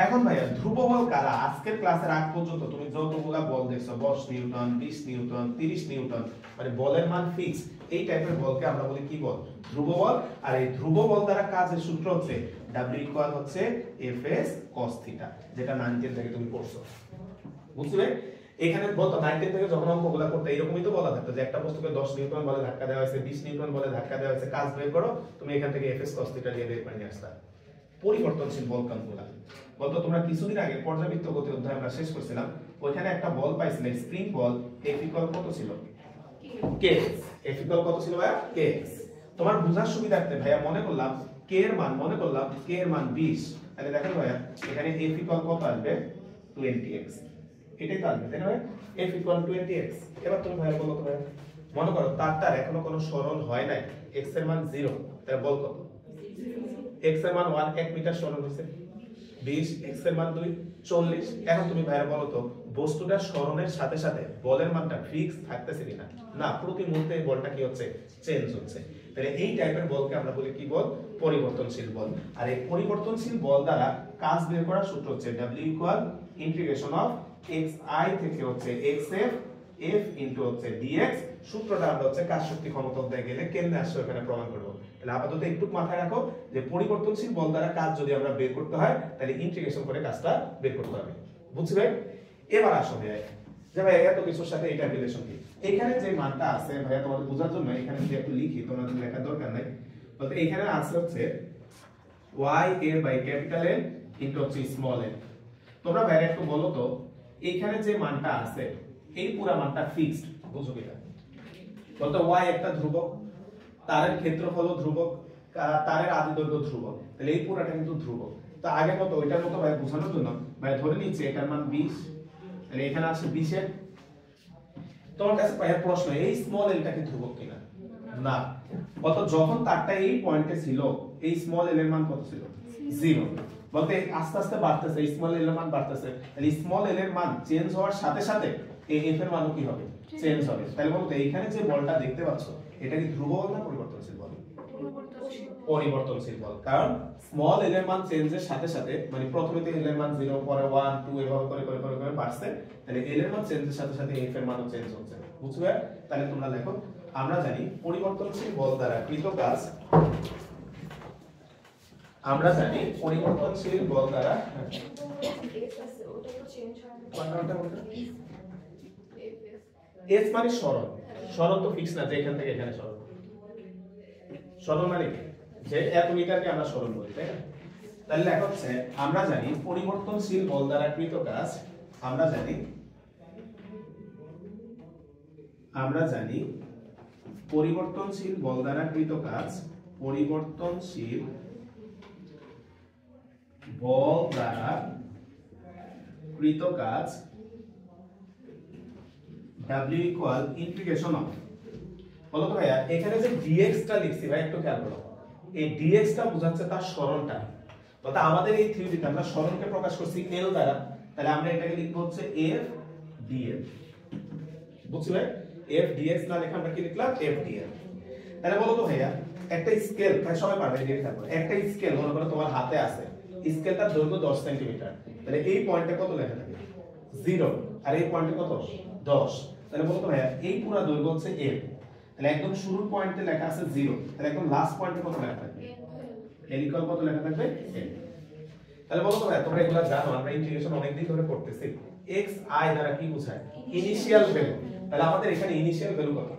এখন ভাইয়া ধ্রুব বল কারা? আজকের ক্লাসের আগ পর্যন্ত তুমি যতগুলা বল দেখছো, 10 নিউটন, 20 নিউটন, 30 নিউটন, মানে বলের মান ফিক্স, এই টাইপের বলকে আমরা বলি কি বল, ধ্রুব বল। আর এই ধ্রুব বল দ্বারা কাজের সূত্র হচ্ছে W ইকুয়াল হচ্ছে Fs cos θ, যেটা 9 থেকে তুমি পড়ছো, বুঝলে? এখানে বলতো 9 থেকে যখন অঙ্কগুলা করতে এরকমই তো বলা থাকতো যে একটা বস্তুকে 10 নিউটন বলে ধাক্কা দেওয়া হয়েছে, 20 নিউটন বলে ধাক্কা দেওয়া হয়েছে, কাজ বের করো, তুমি এখান থেকে Fs cos θ দিয়ে বের করে নিয়ে আসতা। পরিবর্তনশীল বল কোনগুলা বলতো, তোমরা কিছুদিন আগে পর্যাবৃত্ত গতি অধ্যায় আমরা শেষ করছিলাম, ওইখানে একটা বল পাইছিলে স্প্রিং বল, F ইকুয়াল কত ছিল, kx। F ইকুয়াল কত ছিল ভাইয়া, kx। তোমার বোঝার সুবিধার্থে ভাইয়া মনে করলাম k এর মান, মনে করলাম k এর মান 20, তাহলে দেখো ভাইয়া এখানে F ইকুয়াল কত আসবে, 20x। এটাই তো আসবে, তাই না ভাই? F equal 20x। এবার তুমি ভাইয়া বলো তো ভাইয়া, মনে করো তারটার এখনো কোনো সরণ হয় নাই, x এর মান 0, তাহলে বল কত, x এর মান 1 মিটার সরণ হইছে, 20, x এর মান 2, 40। এখন তুমি ভাইয়া বলো তো বস্তুটা সরণের সাথে সাথে বলের মানটা ফিক্স থাকতেছে কিনা, না, প্রতি মুহূর্তে এই বলটা কি হচ্ছে, চেঞ্জ হচ্ছে। তাহলে এই টাইপের বলকে আমরা বলি কি বল, পরিবর্তনশীল বল। আর এই পরিবর্তনশীল বল দ্বারা কাজ বের করার সূত্র হচ্ছে W equal integration of xi থেকে হচ্ছে xf f ইনটু হচ্ছে dx। সূত্রটা আমরা হচ্ছে কাজ শক্তি ক্ষমতা অধ্যায় গেলে কেমনে আসছে ওখানে প্রমাণ করব। তাহলে আপাতত একটু মাথায় রাখো যে পরিবর্তনশীল বল দ্বারা কাজ যদি আমরা বের করতে হয় তাহলে ইন্টিগ্রেশন করে কাজটা বের করতে হবে, বুঝছি ভাই? এবার আসো ভাই, যে ভাই এত কিছুর সাথে এটা রিলেশন কি, এখানে যে মানটা আছে ভাইয়া তোমাদের বোঝার জন্য এখানে যদি একটু লিখি, তোমাদের লেখার দরকার নাই, বলতে এখানে আনসার হচ্ছে y a by capital L into হচ্ছে স্মল l। তোমরা ভাই একটু বলো তো এইখানে যে মানটা আছে এই পুরো মানটা ফিক্সড, বুঝো কিনা? বলতো y একটা ধ্রুবক, তারের ক্ষেত্রফল ধ্রুবক, তারের আদি দৈর্ঘ্য ধ্রুবক, তাহলে এই পুরোটা কিন্তু ধ্রুবক। তো আগে মতো ওইটার মতো ভাই বোঝানোর জন্য ভাই ধরে নিচ্ছি এটার মান 20, তাহলে এখানে আছে 20 এর। তোমার কাছে ভাই প্রশ্ন, এই স্মল এলটা কি ধ্রুবক কিনা? না। কত যখন তারটা এই পয়েন্টে ছিল এই স্মল এল এর মান কত ছিল? 0। বলতে আস্তে আস্তে বাড়তেছে, এই স্মল এল এর মান বাড়তেছে, তাহলে স্মল এল এর মান চেঞ্জ হওয়ার সাথে সাথে এই এফ এর মানও কি হবে? চেঞ্জ হবে। তাহলে বলতো এইখানে যে বলটা দেখতে পাচ্ছ এটা কি ধ্রুবক না পরিবর্তনশীল বল? পরিবর্তনশীল বল। কারণ স্মল এল এর মান চেঞ্জের সাথে সাথে, মানে প্রথমে তো এল এর মান 0, পরে 1 2 এভাবে করে করে করে করে বাড়ছে, তাহলে এল এর মান চেঞ্জের সাথে সাথে এফ এর মানও চেঞ্জ হচ্ছে, বুঝবে? তাহলে তোমরা দেখো, আমরা জানি পরিবর্তনশীল বল দ্বারা কৃত কাজ, আমরা জানি পরিবর্তনশীল বল দ্বারা এস মানে সরণ, সরণ তো ফিক্স না যে এখান থেকে এখানে সরণ, সরণ মানে যে 1 মিটারকে আমরা সরণ বলি, তাই না? তাহলে লেখা হচ্ছে আমরা জানি পরিবর্তনশীল বল দ্বারা কৃত কাজ, আমরা জানি পরিবর্তনশীল বল দ্বারা কৃত কাজ, পরিবর্তনশীল বল দ্বারা কৃত কাজ W ইকুয়াল ইন্টিগ্রেশন অফ, বলো তো ভাইয়া এখানে যে dx টা লিখছি ভাই একটু খেয়াল করো, এই dx টা বোঝাচ্ছে তার সরণটা। অর্থাৎ আমাদের এই থিওরিতে আমরা সরণকে প্রকাশ করছি l দ্বারা, তাহলে আমরা এটাকে লিখব হচ্ছে f dl, বুঝছো ভাই? f dx না লিখে আমরা কি লিখলাম? f dl। তাহলে বলো তো ভাইয়া একটা স্কেল, ভাই সবাই পারবে এটা খেয়াল করো, একটা স্কেল মনে করো তোমার হাতে আছে, স্কেলটার দৈর্ঘ্য 10 সেন্টিমিটার, তাহলে এই পয়েন্টে কত লেখা থাকে? 0, আর এই পয়েন্টে কত? 10। তাহলে বলো তো ভাইয়া এই পুরো দৈর্ঘ্য হচ্ছে l, তাহলে একদম শুরুর পয়েন্টে লেখা আছে 0, তাহলে একদম লাস্ট পয়েন্টে কত লেখা থাকবে? l ইকুয়াল কত লেখা থাকবে? l। তাহলে বলো তো ভাইয়া তোমরা এগুলা জানো, আমরা ইন্টিগ্রেশন অনেক দিন ধরে করতেছি, x i দ্বারা কি বোঝায়? Initial value. তাহলে আমাদের এখানে ইনিশিয়াল ভ্যালু কত?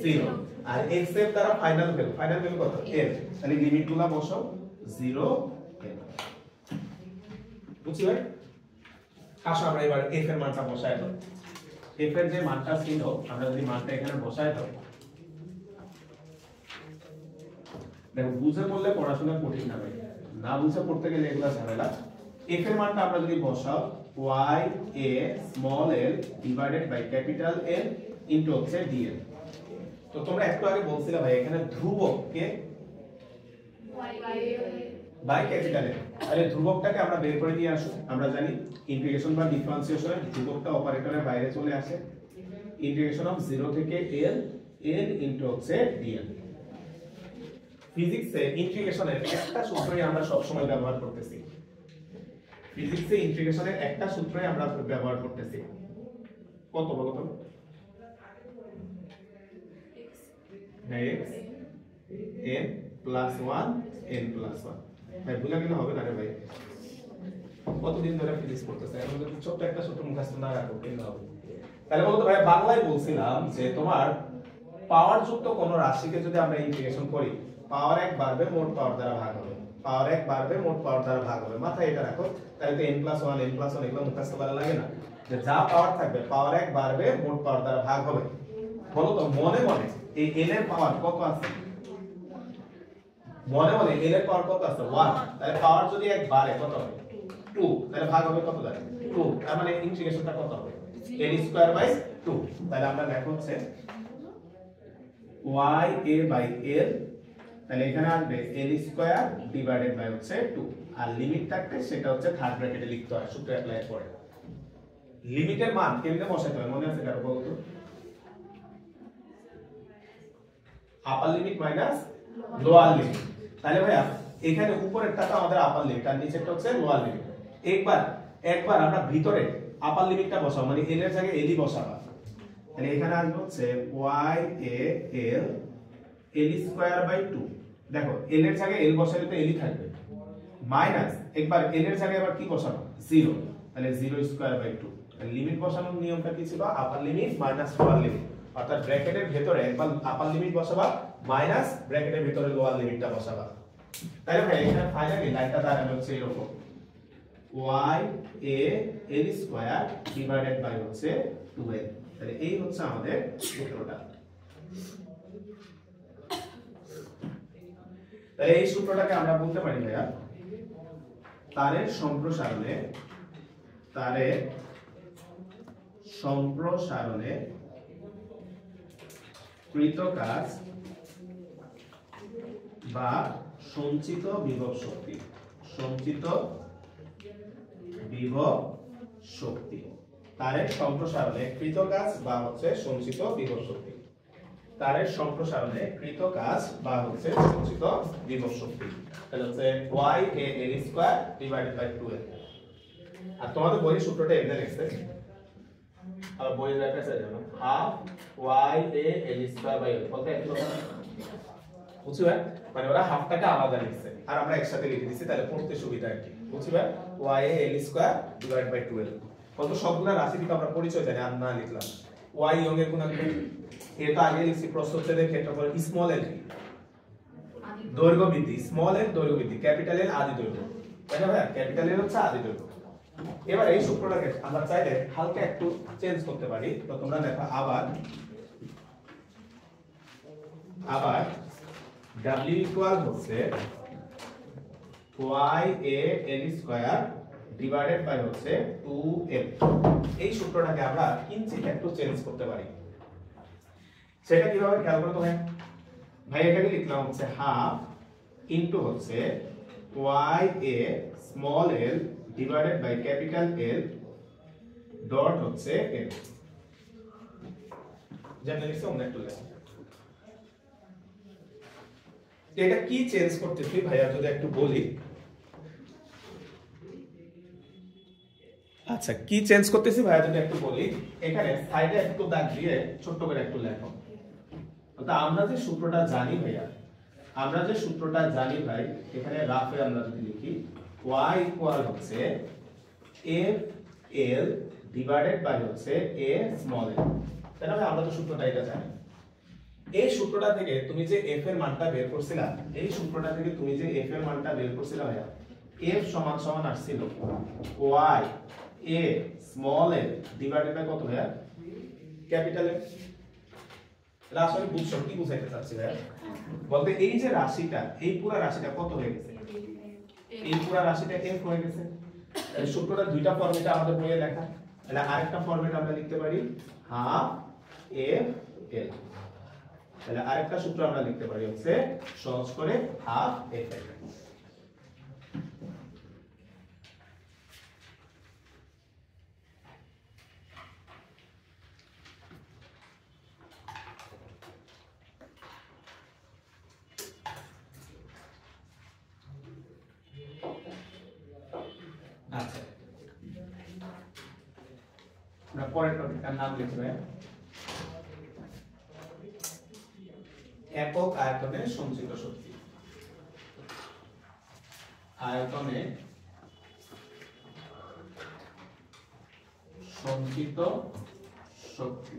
0, আর x এর দ্বারা ফাইনাল ভ্যালু, ফাইনাল ভ্যালু কত? l। তাহলে লিমিটগুলো বসাও 0 l, বুঝছি ভাই? আসো আমরা এবার f এর মানটা বসাই দাও, f এর যে মানটা ছিল আমরা যদি মানটা এখানে বসাই দাও, দেখো বুঝে পড়লে পড়াশোনা কঠিন না ভাই, না বুঝে পড়তে গেলে এগুলা ঝামেলা। f এর মানটা আমরা যদি বসাও y a small l divided by capital L into হচ্ছে dl। তো তোমরা একটু আগে বলছিলে ভাই এখানে ধ্রুবককে বাই ক্যাপিটাল L, আরে ধ্রুবকটাকে আমরা বের করে নিয়ে আসো। আমরা জানি ইন্টিগ্রেশন বা ডিফারেন্সিয়েশনে ধ্রুবকটা অপারেটরের বাইরে চলে আসে, ইন্টিগ্রেশন অফ 0 থেকে l ইনটু হচ্ছে dl। ফিজিক্সে ইন্টিগ্রেশনের একটা সূত্রই আমরা সব সময় ব্যবহার করতেছি, ফিজিক্সে ইন্টিগ্রেশনের একটা সূত্রই আমরা ব্যবহার করতেছি, কত বলো তো? x n plus 1 n plus 1। ভাই ভুলে গেলে হবে না রে ভাই, কতদিন ধরে ফিজিক্স পড়তেছে, এখন যদি ছোট্ট একটা সূত্র মুখস্থ না রাখো কেন হবে? তাহলে বলতো ভাই বাংলায় বলছিলাম যে তোমার পাওয়ার যুক্ত কোন রাশিকে যদি আমরা ইন্টিগ্রেশন করি, পাওয়ার 1 বাড়বে মোট পাওয়ার দ্বারা ভাগ হবে, পাওয়ার 1 বাড়বে মোট পাওয়ার দ্বারা ভাগ হবে, মাথায় এটা রাখো। তাহলে তো n প্লাস 1 এগুলো মুখস্থ করা লাগে না, যে যা পাওয়ার থাকবে পাওয়ার 1 বাড়বে মোট পাওয়ার দ্বারা ভাগ হবে। বলো তো মনে মনে এই n এর পাওয়ার কত আছে? মনে মনে n এর পাওয়ার কত আছে? 1। তাহলে পাওয়ার যদি 1 বাড়ে কত হবে? 2। তাহলে ভাগ হবে কত দ্বারা? 2। তার মানে ইন্টিগ্রেশনটা কত হবে? n square by 2। তাহলে আমরা লেখা হচ্ছে y a বাই l, তাহলে এখানে আসবে l স্কয়ার ডিভাইডেড বাই হচ্ছে 2, আর লিমিট থাকবে সেটা হচ্ছে থার্ড ব্র্যাকেটে লিখতে হয় সূত্র অ্যাপ্লাই করে। লিমিটের মান কেমনে বসাতে হয় মনে আছে কারো বলো তো? আপার লিমিট মাইনাস লোয়ার লিমিট। তাহলে ভাইয়া এখানে উপরেরটা তো আমাদের আপার লিমিট আর নিচেরটা হচ্ছে লোয়ার লিমিট। একবার আমরা ভিতরে আপার লিমিটটা বসাবো, মানে l এর জায়গায় l ই বসাবো। তাহলে এখানে আসবে হচ্ছে y a l l square by 2। দেখো l এর জায়গায় l বসালে তো l ই থাকবে, মাইনাস একবার l এর জায়গায় আবার কি বসাবো? 0, তাহলে 0 স্কয়ার বাই 2। তাহলে লিমিট বসানোর নিয়মটা কি ছিল? আপার লিমিট মাইনাস লোয়ার লিমিট, অর্থাৎ ব্র্যাকেটের ভিতরে একবার আপার লিমিট বসাবা মাইনাস ব্র্যাকেটের ভিতরে লোয়ার লিমিটটা বসাবা। তাহলে ভাই এখানে ফাইনালি লাইনটা দাঁড়াবে হচ্ছে এরকম y a l square divided by হচ্ছে 2l। তাহলে এই হচ্ছে আমাদের সূত্রটা। তাহলে এই সূত্রটাকে আমরা বলতে পারি ভাইয়া তারের সম্প্রসারণে কৃত কাজ বা সঞ্চিত বিভব শক্তি। তারের সম্প্রসারণে কৃত কাজ বা হচ্ছে সঞ্চিত বিভব শক্তি। তারের সম্প্রসারণে কৃত কাজ বা হচ্ছে সঞ্চিত বিভব শক্তি। তাহলে হচ্ছে y a l square divided by 2l। আর তোমাদের বইয়ের সূত্রটা এমনি লিখছে, আর বইয়ের লেখা আছে জানো half y a l square by l বলতে একই কথা, বুঝছো? মানে ওরা হাফটাকে আলাদা লিখছে আর আমরা একসাথে লিখে দিছি, তাহলে পড়তে সুবিধা আর কি, বুঝছো? y a l square divided by 2l। কত সবগুলা রাশি থেকে আমরা পরিচয় জানি আর না লিখলাম। y ইয়ং এর গুণাঙ্ক, এ তো আগে লিখছি প্রস্থচ্ছেদের ক্ষেত্রফল স্মল l দৈর্ঘ্য বৃদ্ধি, স্মল l দৈর্ঘ্য বৃদ্ধি, ক্যাপিটাল L আদি দৈর্ঘ্য, তাই না ভাই? ক্যাপিটাল L হচ্ছে আদি দৈর্ঘ্য। এবার এই সূত্রটাকে আমরা চাইলে হালকা একটু চেঞ্জ করতে পারি। তো তোমরা দেখো আবার w ইকুয়াল হচ্ছে y a l square divided by হচ্ছে 2l। এই সূত্রটাকে আমরা কিঞ্চিত একটু চেঞ্জ করতে পারি। সেটা কিভাবে খেয়াল করতে হয় ভাই? এটাকে লিখলাম হচ্ছে হাফ ইনটু হচ্ছে y a small l divided by capital L ডট হচ্ছে l। জানেন লিখছি অন্য একটু লেখা। এটা কি চেঞ্জ করতেছি ভাইয়া যদি একটু বলি। আচ্ছা, কি চেঞ্জ করতেছি ভাইয়া যদি একটু বলি, এখানে সাইডে একটু দাগ দিয়ে ছোট করে একটু লেখো। তো আমরা যে সূত্রটা জানি ভাইয়া, ভাই, এখানে রাফে আমরা যদি লিখি y ইকুয়াল হচ্ছে f l ডিভাইডেড বাই হচ্ছে a স্মল l, তাই না ভাই? আমরা তো সূত্রটা এটা জানি। এই সূত্রটা থেকে তুমি যে f এর মানটা বের করছিলা, ভাইয়া, f সমান সমান আসছিল y a small l divided by কত ভাইয়া? Capital L। আসলে বুঝছো কি বুঝাইতে চাচ্ছি ভাইয়া? বলতে এই যে রাশিটা, এই পুরো রাশিটা কত হয়ে গেছে? এই পুরো রাশিটা f হয়ে গেছে। এই সূত্রটা দুইটা ফরম্যাটে আমাদের বইয়ে লেখা। তাহলে আরেকটা ফরম্যাট আমরা লিখতে পারি হাফ f l। তাহলে আরেকটা সূত্র আমরা লিখতে পারি হচ্ছে সহজ করে হাফ f l। আচ্ছা, আমরা পরের টপিকটার নাম লিখব একক আয়তনে সঞ্চিত শক্তি। আয়তনে সঞ্চিত শক্তি।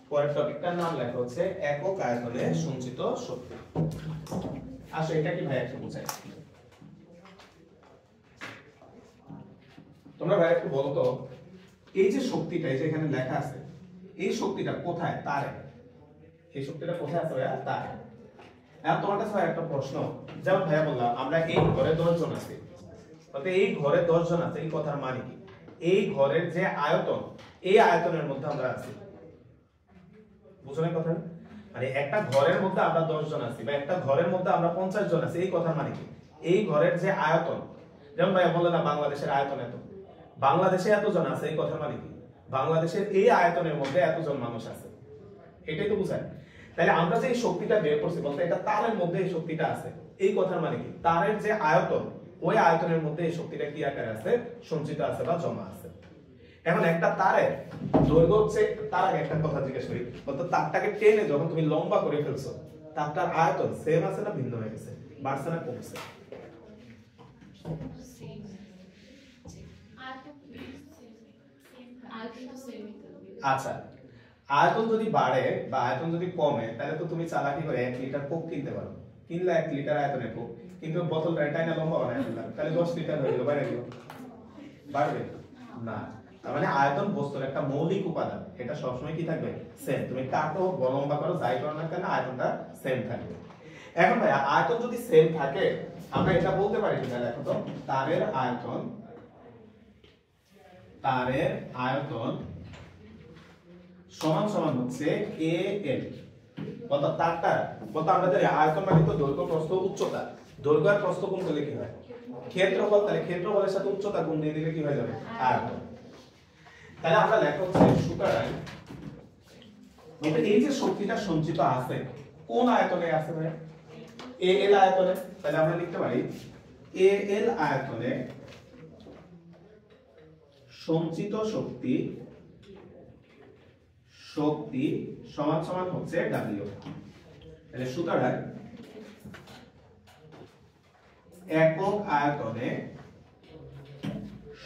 পরের টপিকটার নাম লেখা হচ্ছে একক আয়তনে সঞ্চিত শক্তি। আসলে এটা কি ভাই একটু বুঝাই, তোমরা ভাই একটু বলো তো, এই যে শক্তিটা এই যে এখানে লেখা আছে, এই শক্তিটা কোথায়? তারে। এই শক্তিটা কোথায় আছে ভাইয়া? তারে। এখন তোমার কাছে একটা প্রশ্ন, যেমন ভাইয়া বললাম আমরা এই ঘরে 10 জন আছি, তাতে এই ঘরে 10 জন আছে, এই কথার মানে কি? এই ঘরের যে আয়তন, এই আয়তনের মধ্যে আমরা আছি, বুঝো না কথা? মানে একটা ঘরের মধ্যে আমরা 10 জন আছি বা একটা ঘরের মধ্যে আমরা 50 জন আছি, এই কথার মানে কি? এই ঘরের যে আয়তন, যেমন ভাইয়া বললেন না বাংলাদেশের আয়তন এত, বাংলাদেশে এতজন আছে, এই কথার মানে কি? বাংলাদেশের এই আয়তনের মধ্যে এতজন মানুষ আছে, এটাই তো বুঝায়। তাহলে আমরা যে এই শক্তিটা বের করছি বলতে এটা তারের মধ্যে এই শক্তিটা আছে, এই কথার মানে কি? তারের যে আয়তন, ওই আয়তনের মধ্যে এই শক্তিটা কি আকারে আছে? সঞ্চিত আছে বা জমা আছে। এখন একটা তারের দৈর্ঘ্য হচ্ছে, তার আগে একটা কথা জিজ্ঞেস করি, বলতো তারটাকে টেনে যখন তুমি লম্বা করে ফেলছো, তারটার আয়তন সেম আছে না ভিন্ন হয়ে গেছে? বাড়ছে না কমছে? আচ্ছা, আয়তন যদি বাড়ে বা আয়তন যদি কমে, তাহলে তো তুমি চালাকি করে 1 লিটার কোক কিনতে পারো, কিনলা 1 লিটার আয়তন একক, কিন্তু বোতলটা টাইনা লম্বা বানায় ফেললাম, তাহলে 10 লিটার হয়ে গেল, বাইরে গেল, বাড়বে না। তার মানে আয়তন বস্তুর একটা মৌলিক উপাদান, এটা সবসময় কি থাকবে, সেম। তুমি কাটো লম্বা করো যাই করো না কেন আয়তনটা সেম থাকবে। এখন ভাই আয়তন যদি সেম থাকে আমরা এটা বলতে পারি কিনা দেখো তো, তারের আয়তন সমান সমান হচ্ছে a l, অর্থাৎ তারটা বলতে আমরা জানি আয়তন মানে তো দৈর্ঘ্য প্রস্থ উচ্চতা, দৈর্ঘ্য আর প্রস্থ গুণ করলে কি হয় ক্ষেত্রফল, তাহলে ক্ষেত্রফলের সাথে উচ্চতা গুণ দিয়ে দিলে কি হয়ে যাবে আয়তন। তাহলে আমরা লেখা হচ্ছে সুতরাং এই যে শক্তিটা সঞ্চিত আছে কোন আয়তনে আছে ভাই, a l আয়তনে, তাহলে আমরা লিখতে পারি a l আয়তনে সঞ্চিত শক্তি সমান সমান হচ্ছে W। তাহলে সুতরাং একক আয়তনে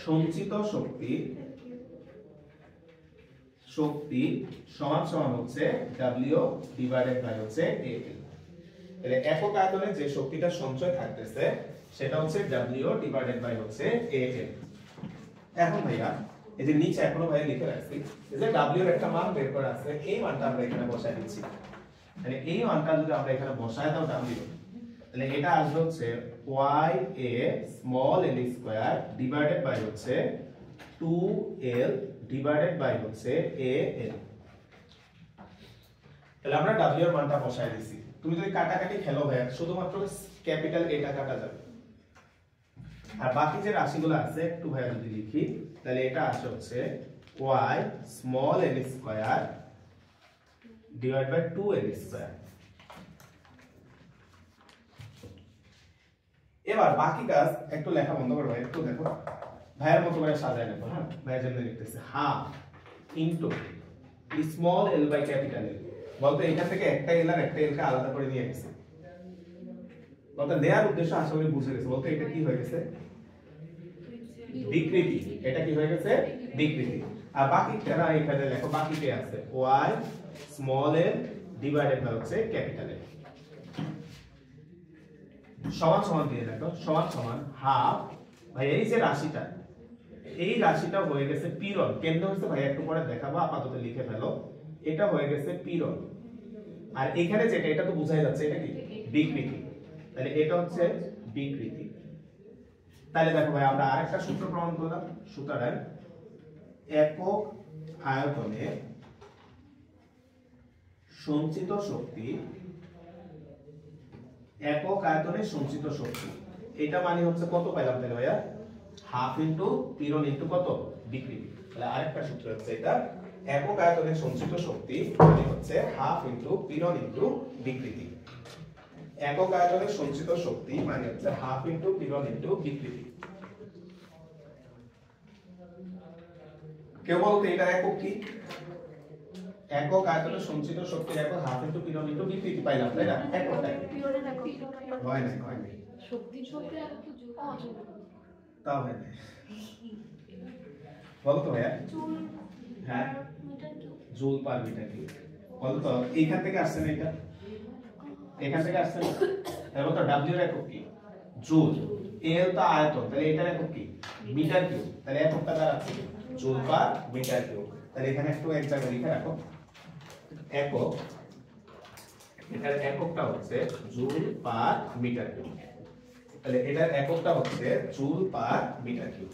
সঞ্চিত শক্তি সমান সমান হচ্ছে W ডিভাইডেড বাই হচ্ছে AL। তাহলে একক আয়তনে যে শক্তিটা সঞ্চয় থাকতেছে সেটা হচ্ছে W ডিভাইডেড বাই হচ্ছে AL। এখন ভাইয়া এই যে নিচে এখনো ভাইয়া লিখে রাখছি যে W এর একটা মান বের করা আছে, এই মানটা আমরা এখানে বসায় দিচ্ছি। তাহলে এই মানটা যদি আমরা এখানে বসায় দাও W, তাহলে এটা আসবে হচ্ছে YA small l square divided by হচ্ছে 2l ডিভাইডেড বাই হচ্ছে AL। তাহলে আমরা W এর মানটা বসায় দিছি। তুমি যদি কাটাকাটি খেলো ভাইয়া শুধুমাত্র ক্যাপিটাল এটা কাটা যাবে, আর বাকি যে রাশিগুলো আছে একটু ভাইয়া যদি লিখি তাহলে এটা আসে হচ্ছে y small l square divide by 2l square. এবার বাকি কাজ একটু লেখা বন্ধ করো ভাই, একটু দেখো ভাইয়ের মতো করে সাজায় দেখো। হ্যাঁ ভাইয়ের জন্য লিখতেছে half into small l by capital L। বলতে এখান থেকে একটা l আর একটা l কে আলাদা করে নিয়ে গেছে, বলতে নেয়ার উদ্দেশ্য আশা করি বুঝে গেছে। বলতে এটা কি হয়ে গেছে বিকৃতি, এটা কি হয়ে গেছে বিকৃতি। আর বাকি কেনা এখানে লেখো বাকিতে আছে y small l divided by হচ্ছে ক্যাপিটাল L সমান সমান দিয়ে দেখো সমান সমান হাফ। ভাই এই যে রাশিটা এই রাশিটা হয়ে গেছে পীড়ন, কেন্দ্র হচ্ছে ভাই একটু পরে দেখাবো, আপাতত লিখে ফেলো। এটা হয়ে গেছে পীড়ন, আর এখানে যেটা এটা তো বোঝাই যাচ্ছে এটা কি বিকৃতি, তাহলে এটা হচ্ছে বিকৃতি। তাহলে দেখো ভাই আমরা আরেকটা সূত্র প্রমাণ করলাম। সুতরাং একক আয়তনে সঞ্চিত শক্তি, একক আয়তনে সঞ্চিত শক্তি, এটা মানে হচ্ছে কত পাইলাম তাহলে ভাইয়া হাফ ইনটু পীড়ন ইনটু কত বিকৃতি। তাহলে আরেকটা সূত্র হচ্ছে এটা একক আয়তনে সঞ্চিত শক্তি মানে হচ্ছে হাফ ইনটু পীড়ন ইনটু বিকৃতি। একক আয়তনে সঞ্চিত শক্তি মানে হচ্ছে হাফ ইনটু পীড়ন ইনটু বিকৃতি। কেউ বলতে এটা একক কি, একক আয়তনে সঞ্চিত শক্তির একক হাফ ইনটু পীড়ন ইনটু বিকৃতি পাইলাম, তাই না? এককটাই হয় না শক্তির শক্তি আর তো যোগ তাও হয় না, বলো তো ভাইয়া। হ্যাঁ জুল পার মিটার কিউব, বলো তো এইখান থেকে আসছে না, এটা এখান থেকে আসছে না, তাহলে তো W এর একক কি জুল, L তো আয়তন, তাহলে এটার একক কি মিটার কিউব, তাহলে এককটা দাঁড়াচ্ছে জুল পার মিটার কিউব। তাহলে এখানে একটু এক জায়গায় লিখে রাখো একক, এটার এককটা হচ্ছে জুল পার মিটার কিউব, তাহলে এটার এককটা হচ্ছে জুল পার মিটার কিউব।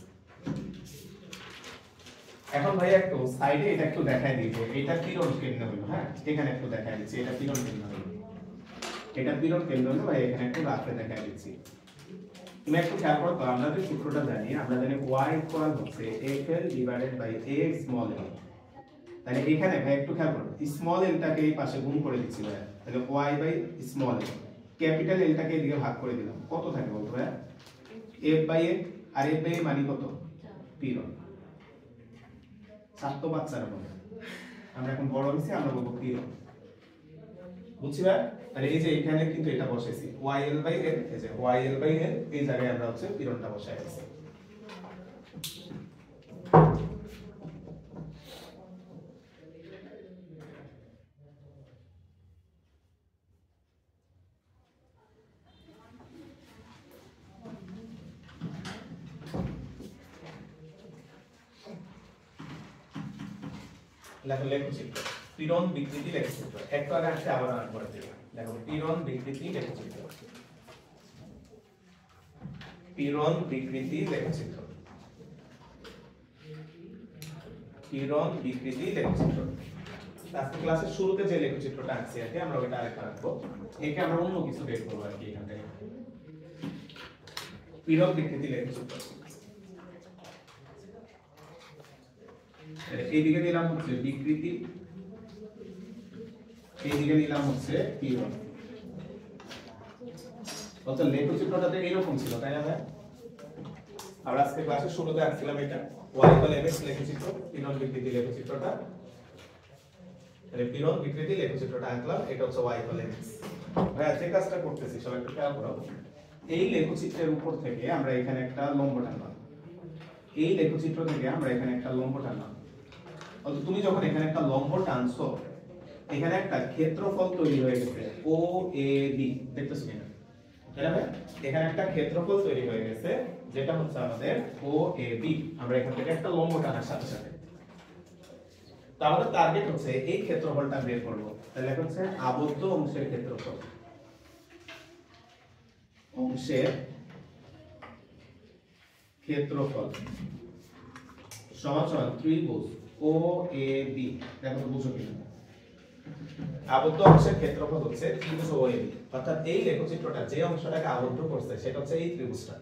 এখন ভাই একটু সাইডে এটা একটু দেখাই দিব, এটা পীড়ন কেন্দ্র হলো। হ্যাঁ এখানে একটু দেখাই দিচ্ছি এটা পীড়ন কেন্দ্র হলো, এটা পীড়ন কেন্দ্র হলো ভাই, এখানে একটু রাখতে দেখাই দিচ্ছি। তুমি একটু খেয়াল করো তো, আমরা যে সূত্রটা জানি, আমরা জানি y ইকুয়াল হচ্ছে fl divided by a small l। তাহলে এখানে ভাই একটু খেয়াল করো স্মল l টাকে এই পাশে গুণ করে দিচ্ছি ভাই, তাহলে y by small l, capital l টাকে এদিকে ভাগ করে দিলাম, কত থাকে বলতো ভাই f বাই a, আর f বাই a মানে কত পীড়ন। ছাত্র বাচ্চারা বলে, আমরা এখন বড় হইছি আমরা বলবো পীড়ন, বুঝছি ভাই? তাহলে এই যে এখানে কিন্তু এটা বসাইছি yl বাই l, এই যে yl বাই l, এই জায়গায় আমরা হচ্ছে পীড়নটা বসাইছি। লেখো লেখচিত্র পীড়ন বিকৃতি লেখচিত্র একটু আগে আসছে আবার আর পরে দেব দেখো পীড়ন বিকৃতি লেখচিত্র পীড়ন বিকৃতি লেখচিত্র পীড়ন বিকৃতি লেখচিত্র আজকে ক্লাসের শুরুতে যে লেখচিত্রটা আঁকছি আর কি আমরা ওটা আরেকটা রাখবো একে আমরা অন্য কিছু বের করবো আর কি এখান থেকে পীড়ন বিকৃতি লেখচিত্র এইদিকে নিলাম হচ্ছে বিকৃতি এইদিকে নিলাম হচ্ছে পীড়ন অর্থাৎ লেখচিত্রটাতে এইরকম ছিল তাই না ভাই আমরা আজকে ক্লাসের শুরুতে আঁকছিলাম এটা y = mx লেখচিত্র পীড়ন বিকৃতি লেখচিত্রটা তাহলে পীড়ন বিকৃতি লেখচিত্রটা আঁকলাম এটা হচ্ছে y = mx ভাই যে কাজটা করতেছি সবাই একটু খেয়াল করো এই লেখচিত্রের উপর থেকে আমরা এখানে একটা লম্ব টানলাম এই লেখচিত্র থেকে আমরা এখানে একটা লম্ব টানলাম অর্থাৎ তুমি যখন এখানে একটা লম্ব টানছো এখানে একটা ক্ষেত্রফল তৈরি হয়ে গেছে OAB দেখতেছো কিনা তাহলে ভাই এখানে একটা ক্ষেত্রফল তৈরি হয়ে গেছে যেটা হচ্ছে আমাদের OAB আমরা এখান থেকে একটা লম্ব টানার সাথে সাথে তো আমাদের টার্গেট হচ্ছে এই ক্ষেত্রফলটা বের করব তাহলে এটা হচ্ছে আবদ্ধ অংশের ক্ষেত্রফল অংশের ক্ষেত্রফল সমান সমান ত্রিভুজ OAB দেখো তো বুঝো কিনা আবদ্ধ অংশের ক্ষেত্রফল হচ্ছে ত্রিভুজ OAB অর্থাৎ এই লেখচিত্রটা যে অংশটাকে আবদ্ধ করছে সেটা হচ্ছে এই ত্রিভুজটা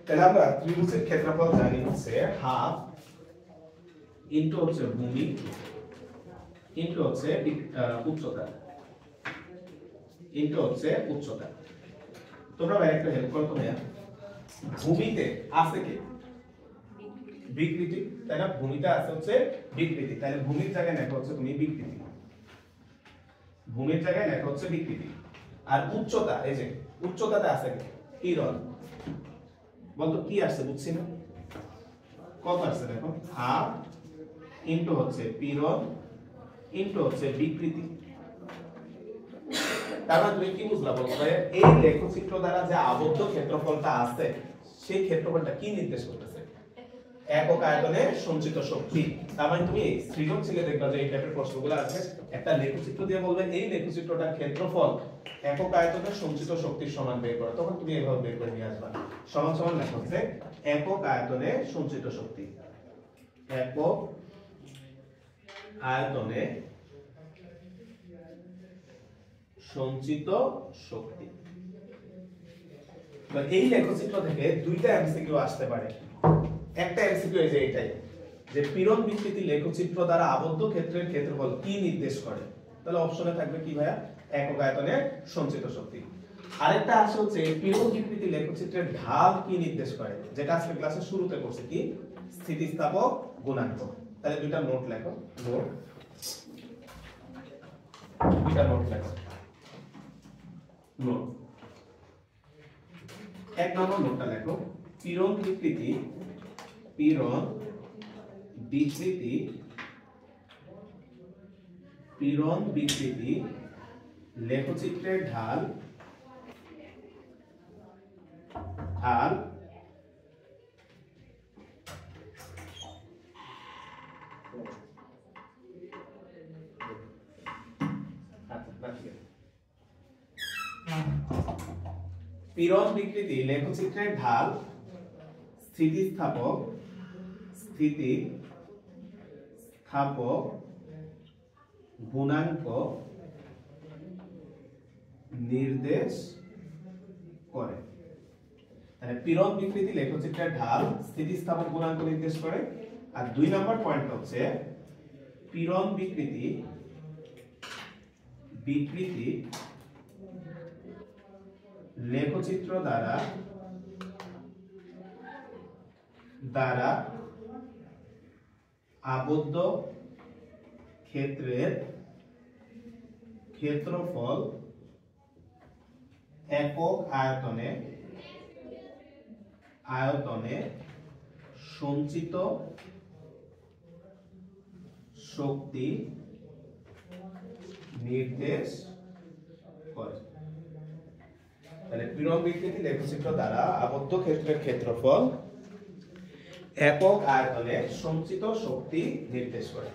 তাহলে আমরা ত্রিভুজের ক্ষেত্রফল জানি হচ্ছে হাফ ইনটু হচ্ছে ভূমি ইনটু হচ্ছে উচ্চতা ইনটু হচ্ছে উচ্চতা তোমরা ভাই একটা হেল্প করো তো ভাইয়া ভূমিতে আছে কি বিকৃতি তাই না ভূমিতে আছে হচ্ছে বিকৃতি তাহলে ভূমির জায়গায় লেখা হচ্ছে তুমি বিকৃতি ভূমির জায়গায় লেখা হচ্ছে বিকৃতি আর উচ্চতা এই যে উচ্চতাতে আছে কি পীড়ন বলতো কি আসছে বুঝছি না কত আসছে দেখো হাফ ইনটু হচ্ছে পীড়ন ইনটু হচ্ছে বিকৃতি তাহলে তুমি কি বুঝলা বলতো এই লেখচিত্র দ্বারা যে আবদ্ধ ক্ষেত্রফলটা আছে সেই ক্ষেত্রফলটা কি নির্দেশ করতেছে একক আয়তনে সঞ্চিত শক্তি তার মানে তুমি সৃজনশীলে দেখবা যে এই টাইপের প্রশ্নগুলো আছে একটা লেখচিত্র দিয়ে বলবে এই লেখচিত্রটার ক্ষেত্রফল একক আয়তনে সঞ্চিত শক্তির সমান বের করো তখন তুমি এইভাবে বের করে নিয়ে আসবা সমান সমান লেখা হচ্ছে একক আয়তনে সঞ্চিত শক্তি একক আয়তনে সঞ্চিত শক্তি এই লেখচিত্র থেকে দুইটা এমসিকিউ আসতে পারে একটা এমসিকিউ এই যে এটাই যে পীড়ন বিকৃতি লেখচিত্র দ্বারা আবদ্ধ ক্ষেত্রের ক্ষেত্রফল কি নির্দেশ করে তাহলে অপশনে থাকবে কি ভাইয়া একক আয়তনে সঞ্চিত শক্তি আরেকটা আসে হচ্ছে পীড়ন বিকৃতি লেখচিত্রের ঢাল কি নির্দেশ করে যেটা আজকে ক্লাসের শুরুতে করছে কি স্থিতিস্থাপক গুণাঙ্ক তাহলে দুইটা নোট লেখো নোট দুইটা নোট লেখো নোট এক নম্বর নোটটা লেখো পীড়ন বিকৃতি পীড়ন বিকৃতি লেখচিত্রের ঢাল পীড়ন বিকৃতি লেখচিত্রের ঢাল স্থিতিস্থাপক গুণাঙ্ক নির্দেশ করে তাহলে পীড়ন বিকৃতি লেখচিত্রের ঢাল স্থিতিস্থাপক গুণাঙ্ক নির্দেশ করে আর দুই নম্বর পয়েন্ট হচ্ছে পীড়ন বিকৃতি লেখচিত্র দ্বারা আবদ্ধ ক্ষেত্রের ক্ষেত্রফল একক আয়তনে সঞ্চিত শক্তি নির্দেশ করে তাহলে পীড়ন বিকৃতি লেখচিত্র দ্বারা আবদ্ধ ক্ষেত্রের ক্ষেত্রফল একক আয়তনে সঞ্চিত শক্তি নির্দেশ করে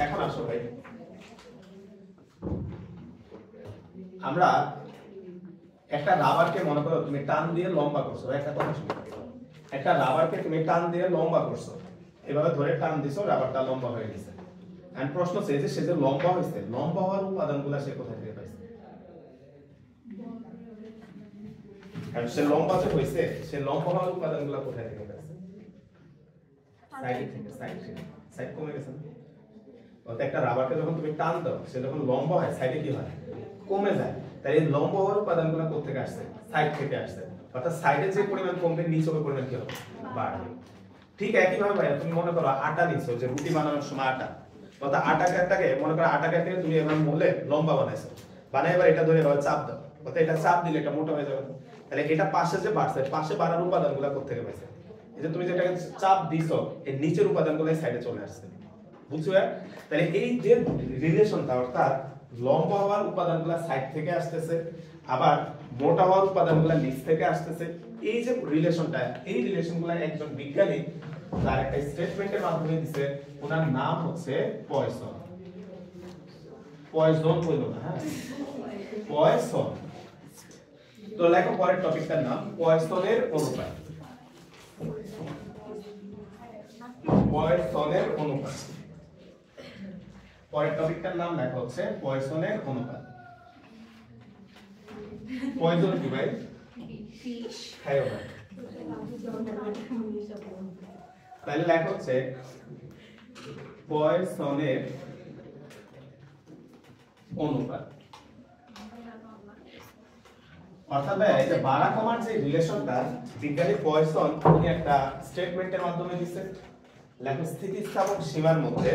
এখন আসো ভাই, আমরা একটা রাবারকে মনে করো তুমি টান দিয়ে লম্বা করছো, একটা কথা শুনো, একটা রাবারকে তুমি টান দিয়ে লম্বা করছো, এভাবে ধরে টান দিছো, রাবারটা লম্বা হয়ে গেছে। এন্ড প্রশ্ন হচ্ছে যে সে যে লম্বা হয়েছে, লম্বা হওয়ার উপাদানগুলো সে কোথা থেকে পাইছে? আর সে লম্বা যে হয়েছে, সে লম্বা হওয়ার উপাদানগুলো কোথা থেকে পাইছে? সাইড থেকে, সাইড কমে গেছে না? অর্থাৎ একটা রাবারকে যখন তুমি টান দাও, সে যখন লম্বা হয়, সাইডে কি হয়? কমে যায়। তাই এই লম্বা হওয়ার উপাদানগুলো কোথা থেকে আসছে? সাইড থেকে আসছে। অর্থাৎ সাইডে যে পরিমাণ কমবে, নিচে ওই পরিমাণ কি হবে? বাড়বে। ঠিক একই ভাবে ভাই তুমি মনে করো আটা নিছো, যে রুটি বানানোর সময় আটা, অর্থাৎ আটাটাকে মনে করো আটাটাকে তুমি এভাবে মোলে লম্বা বানাইছো, বানাই এবার এটা ধরে এভাবে চাপ দাও, অর্থাৎ এটা চাপ দিলে এটা মোটা হয়ে যাবে। তাহলে এটা পাশে যে বাড়ছে, পাশে বাড়ার উপাদানগুলো কোথা থেকে পাইছে? এই যে তুমি যেটাকে চাপ দিছো, এর নিচের উপাদানগুলো সাইডে চলে আসছে। বুঝছো? তাহলে এই যে রিলেশনটা, অর্থাৎ লম্বা হওয়ার উপাদানগুলো সাইড থেকে আসতেছে, আবার মোটা হওয়ার উপাদানগুলো নিচ থেকে আসতেছে, এই যে রিলেশনটা, এই রিলেশনগুলো একজন বিজ্ঞানী তার একটা স্টেটমেন্টের মাধ্যমে দিছে, ওনার নাম হচ্ছে পয়সন। পয়সন বললো না, হ্যাঁ, পয়সন। তো লেখো পরের টপিকটার নাম পয়সনের অনুপাত। পয়সনের অনুপাত, পরের টপিকটার নাম লেখা হচ্ছে পয়সনের অনুপাত। পয়জন কি ভাই? খাইও না। তাহলে লেখা হচ্ছে পয়সনের অনুপাত। অর্থাৎ এই যে বাড়া কমার যে রিলেশনটা বিজ্ঞানী পয়সন উনি একটা স্টেটমেন্টের মাধ্যমে দিচ্ছেন। লেখো স্থিতিস্থাপক সীমার মধ্যে,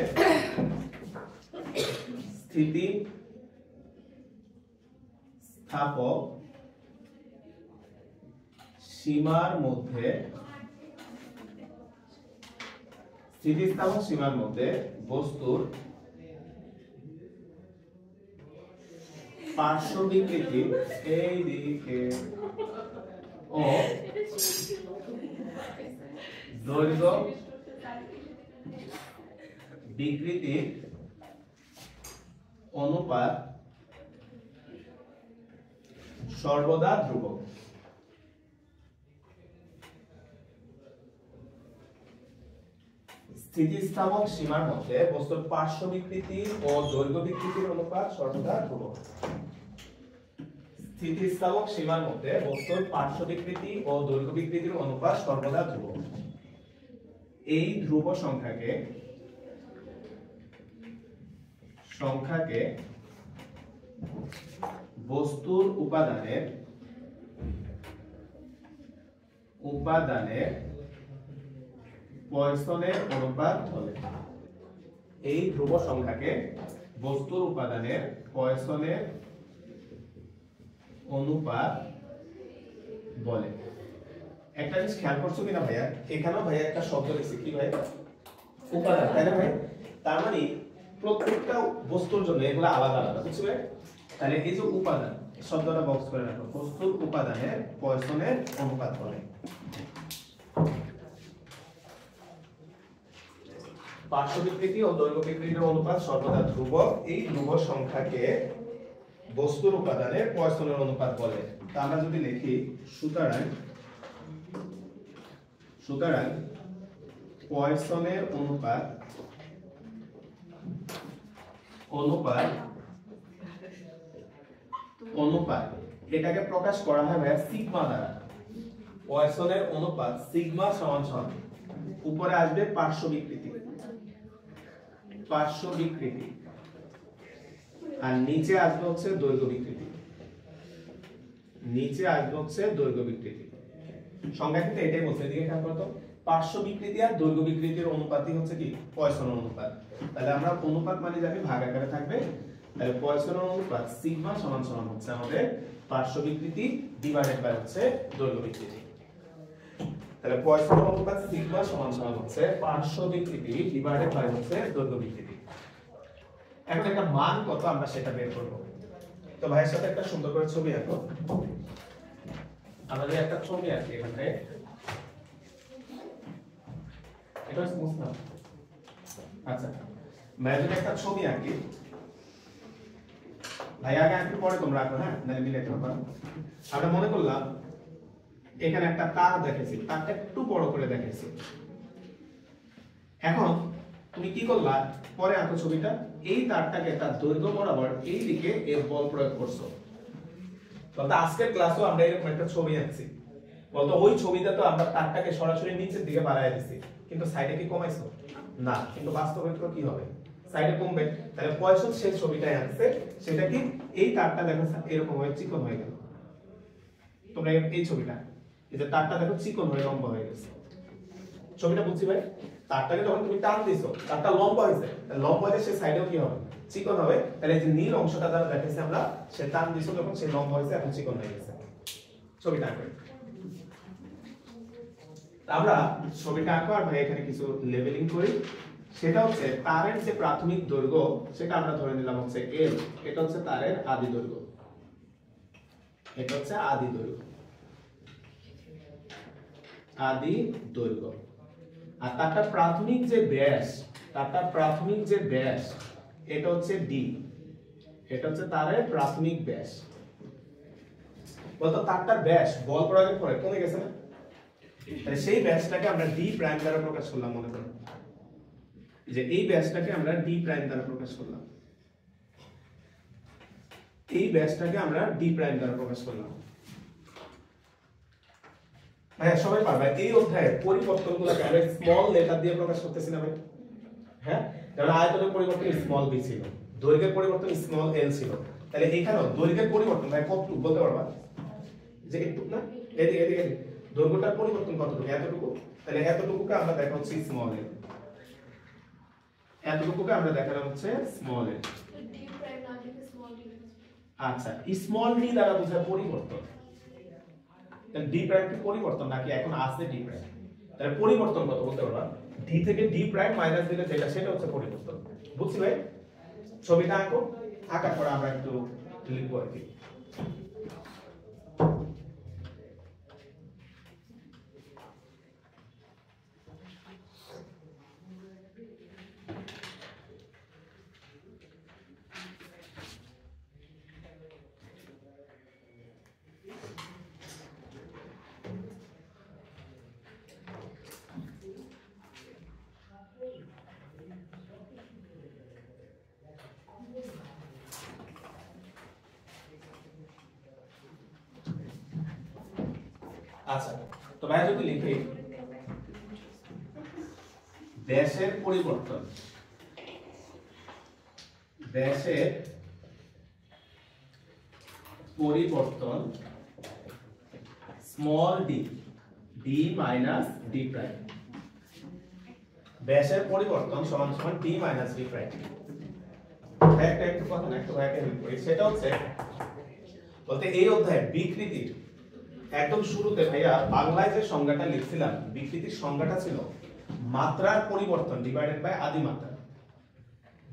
স্থিতিস্থাপক সীমার মধ্যে, স্থিতিস্থাপক সীমার মধ্যে বস্তুর পার্শ্ব বিকৃতি এই দিকে ও দৈর্ঘ্য বিকৃতির অনুপাত সর্বদা ধ্রুবক। স্থিতিস্থাপক সীমার মধ্যে বস্তুর পার্শ্ব বিকৃতি ও দৈর্ঘ্য বিকৃতির অনুপাত সর্বদা ধ্রুবক। স্থিতিস্থাপক সীমার মধ্যে বস্তুর পার্শ্ব বিকৃতি ও দৈর্ঘ্য বিকৃতির অনুপাত সর্বদা ধ্রুবক। এই ধ্রুব সংখ্যাকে বস্তুর উপাদানের পয়সনের অনুপাত বলে। এই ধ্রুব সংখ্যাকে বস্তুর উপাদানের পয়সনের অনুপাত বলে। একটা জিনিস খেয়াল করছো কিনা ভাইয়া, এখানেও ভাইয়া একটা শব্দ লিখছি, কি ভাই? উপাদান, তাই না ভাই? তার মানে প্রত্যেকটা বস্তুর জন্য এগুলো আলাদা আলাদা, বুঝছো? তাহলে এই যে উপাদান শব্দটা বক্স করে রাখো, বস্তুর উপাদানের পয়সনের অনুপাত বলে। পার্শ্ব বিকৃতি ও দৈর্ঘ্য বিকৃতির অনুপাত সর্বদা ধ্রুবক। এই ধ্রুব সংখ্যাকে বস্তুর উপাদানের পয়সনের অনুপাত বলে। তা আমরা যদি লিখি সুতরাং পয়সনের অনুপাত এটাকে প্রকাশ করা হয় ভাই সিগমা দ্বারা। পয়সনের অনুপাত সিগমা সমান সমান উপরে আসবে পার্শ্ব বিকৃতি আর নিচে আসবে হচ্ছে দৈর্ঘ্য বিকৃতি। সংজ্ঞা কিন্তু এটাই বলছে, এদিকে খেয়াল করো তো, পার্শ্ব বিকৃতি আর দৈর্ঘ্য বিকৃতির অনুপাতই হচ্ছে কি? পয়সন অনুপাত। তাহলে আমরা অনুপাত মানে জানি ভাগ আকারে থাকবে, তাহলে পয়সন অনুপাত সিগমা সমান সমান হচ্ছে আমাদের পার্শ্ব বিকৃতি ডিভাইডেড বাই হচ্ছে দৈর্ঘ্য বিকৃতি। তাহলে পয়সন অনুপাত সিগমা সমান সমান হচ্ছে পার্শ্ব বিকৃতি ডিভাইডেড বাই হচ্ছে দৈর্ঘ্য বিকৃতি। এখন একটা মান কত আমরা সেটা বের করব। তো ভাইয়ের সাথে একটা সুন্দর করে ছবি আঁকো। আমাদের একটা ছবি আঁকি এখানে, এটা হচ্ছে মুসনা। আচ্ছা, ম্যাজিক একটা ছবি আঁকি ভাই, আগে আঁকি পরে তোমরা আঁকো, হ্যাঁ, নাহলে মিলাইতে পারবা। আমরা মনে করলাম এখানে একটা তার দেখেছি, তারটা একটু বড় করে দেখেছি। এখন তুমি কি করলা, পরে আঁকো ছবিটা, এই তারটাকে তার দৈর্ঘ্য বরাবর এই দিকে এর বল প্রয়োগ করছো। বলতো আজকের ক্লাসও আমরা এরকম একটা ছবি আঁকছি, বলতো ওই ছবিতে তো আমরা তারটাকে সরাসরি নিচের দিকে বাড়ায় দিছি, কিন্তু সাইডে কি কমাইছো না, কিন্তু বাস্তবে তো কি হবে, সাইডে কমবে। তাহলে পয়সন সেই ছবিটাই আনছে, সেটা কি এই তারটা দেখো এরকম হয়ে চিকন হয়ে গেল। তোমরা এই ছবিটা, এই যে তারটা দেখো চিকন হয়ে লম্বা হয়ে গেছে। ছবিটা বুঝছি ভাই? তারটাকে যখন তুমি টান দিছো, তারটা লম্বা হয়েছে, লম্বা হয়ে সে সাইডেও কি হবে, চিকন হবে। তাহলে এই যে নীল অংশটা দ্বারা দেখাইছি আমরা, সে টান দিছো যখন সে লম্বা হয়েছে, এখন চিকন হয়ে গেছে। ছবিটা আঁকো, আমরা ছবিটা আঁকো আর ভাই এখানে কিছু লেবেলিং করি। সেটা হচ্ছে তারের যে প্রাথমিক দৈর্ঘ্য সেটা আমরা ধরে নিলাম হচ্ছে L, এটা হচ্ছে তারের আদি দৈর্ঘ্য, এটা হচ্ছে আদি দৈর্ঘ্য, আদি দৈর্ঘ্য। আর তারটা প্রাথমিক যে ব্যাস, তারটা প্রাথমিক যে ব্যাস, এটা হচ্ছে D, এটা হচ্ছে তারের প্রাথমিক ব্যাস। বলতো তারটার ব্যাস বল প্রয়োগের পরে কমে গেছে না, তাহলে সেই ব্যাসটাকে আমরা D প্রাইম দ্বারা প্রকাশ করলাম। মনে করো যে এই ব্যাসটাকে আমরা D প্রাইম দ্বারা প্রকাশ করলাম, এই ব্যাসটাকে আমরা D প্রাইম দ্বারা প্রকাশ করলাম। হ্যাঁ, সবাই পারবে এই অধ্যায়ে পরিবর্তনগুলোকে আমরা স্মল লেটার দিয়ে প্রকাশ করতেছি না ভাই? হ্যাঁ, যেমন আয়তনের পরিবর্তন স্মল b ছিল, দৈর্ঘ্যের পরিবর্তন স্মল l ছিল। তাহলে এখানেও দৈর্ঘ্যের পরিবর্তন ভাই কতটুকু বলতে পারবা? যে একটু না, এদিকে এদিকে দৈর্ঘ্যটার পরিবর্তন কতটুকু? এতটুকু। তাহলে এতটুকুকে আমরা দেখা হচ্ছে স্মল l, এতটুকুকে আমরা দেখালাম হচ্ছে স্মল l। ডি প্রাইম না লিখে স্মল ডি। আচ্ছা, স্মল d দ্বারা বোঝায় পরিবর্তন। তাহলে d প্রাইম কি পরিবর্তন নাকি এখন আছে d প্রাইম? তাহলে পরিবর্তন কত বলতে পারবা? d থেকে d প্রাইম মাইনাস দিলে যেটা সেটা হচ্ছে পরিবর্তন। বুঝছি ভাই? ছবিটা আঁকো, আঁকার পর আমরা একটু লিখবো আর কি। আচ্ছা, তো ভাই যদি লিখি ব্যাসের পরিবর্তন, ব্যাসের পরিবর্তন small d, d minus d prime, ব্যাসের পরিবর্তন সমান সমান d মাইনাস d প্রাইম। একটা একটু কথা না, একটু ভাইকে হেল্প করি। সেটা হচ্ছে বলতে এই অধ্যায়ে বিকৃতির একদম শুরুতে ভাইয়া বাংলায় যে সংজ্ঞাটা লিখছিলাম, বিকৃতির সংজ্ঞাটা ছিল মাত্রার পরিবর্তন ডিভাইডেড বাই আদি মাত্রা।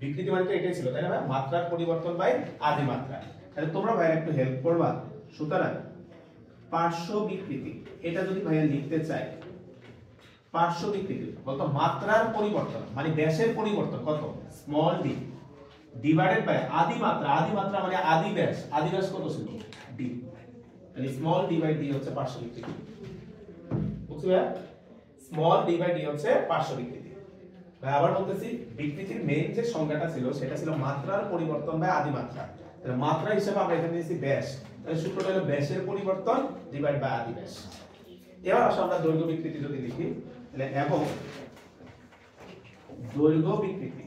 বিকৃতি মানে তো এটাই ছিল, তাই না ভাই? মাত্রার পরিবর্তন বাই আদি মাত্রা। তাহলে তোমরা ভাইয়া একটু হেল্প করবা। সুতরাং পার্শ্ব বিকৃতি, এটা যদি ভাইয়া লিখতে চাই, পার্শ্ব বিকৃতি বলতো মাত্রার পরিবর্তন মানে ব্যাসের পরিবর্তন কত, স্মল d ডিভাইডেড বাই আদি মাত্রা, আদি মাত্রা মানে আদি ব্যাস, আদি ব্যাস কত ছিল d, তাহলে স্মল d বাই d হচ্ছে পার্শ্ব বিকৃতি। বুঝছো ভাই? স্মল d বাই d হচ্ছে পার্শ্ব বিকৃতি। ভাই আবার বলতেছি, বিকৃতির মেইন যে সংজ্ঞাটা ছিল সেটা ছিল মাত্রার পরিবর্তন বাই আদি মাত্রা। তাহলে মাত্রা হিসেবে আমরা এখানে নিয়েছি ব্যাস, তাহলে সূত্রটা হলো ব্যাসের পরিবর্তন ডিভাইড বাই আদি ব্যাস। এবার আসলে আমরা দৈর্ঘ্য বিকৃতি যদি লিখি, তাহলে এবং দৈর্ঘ্য বিকৃতি,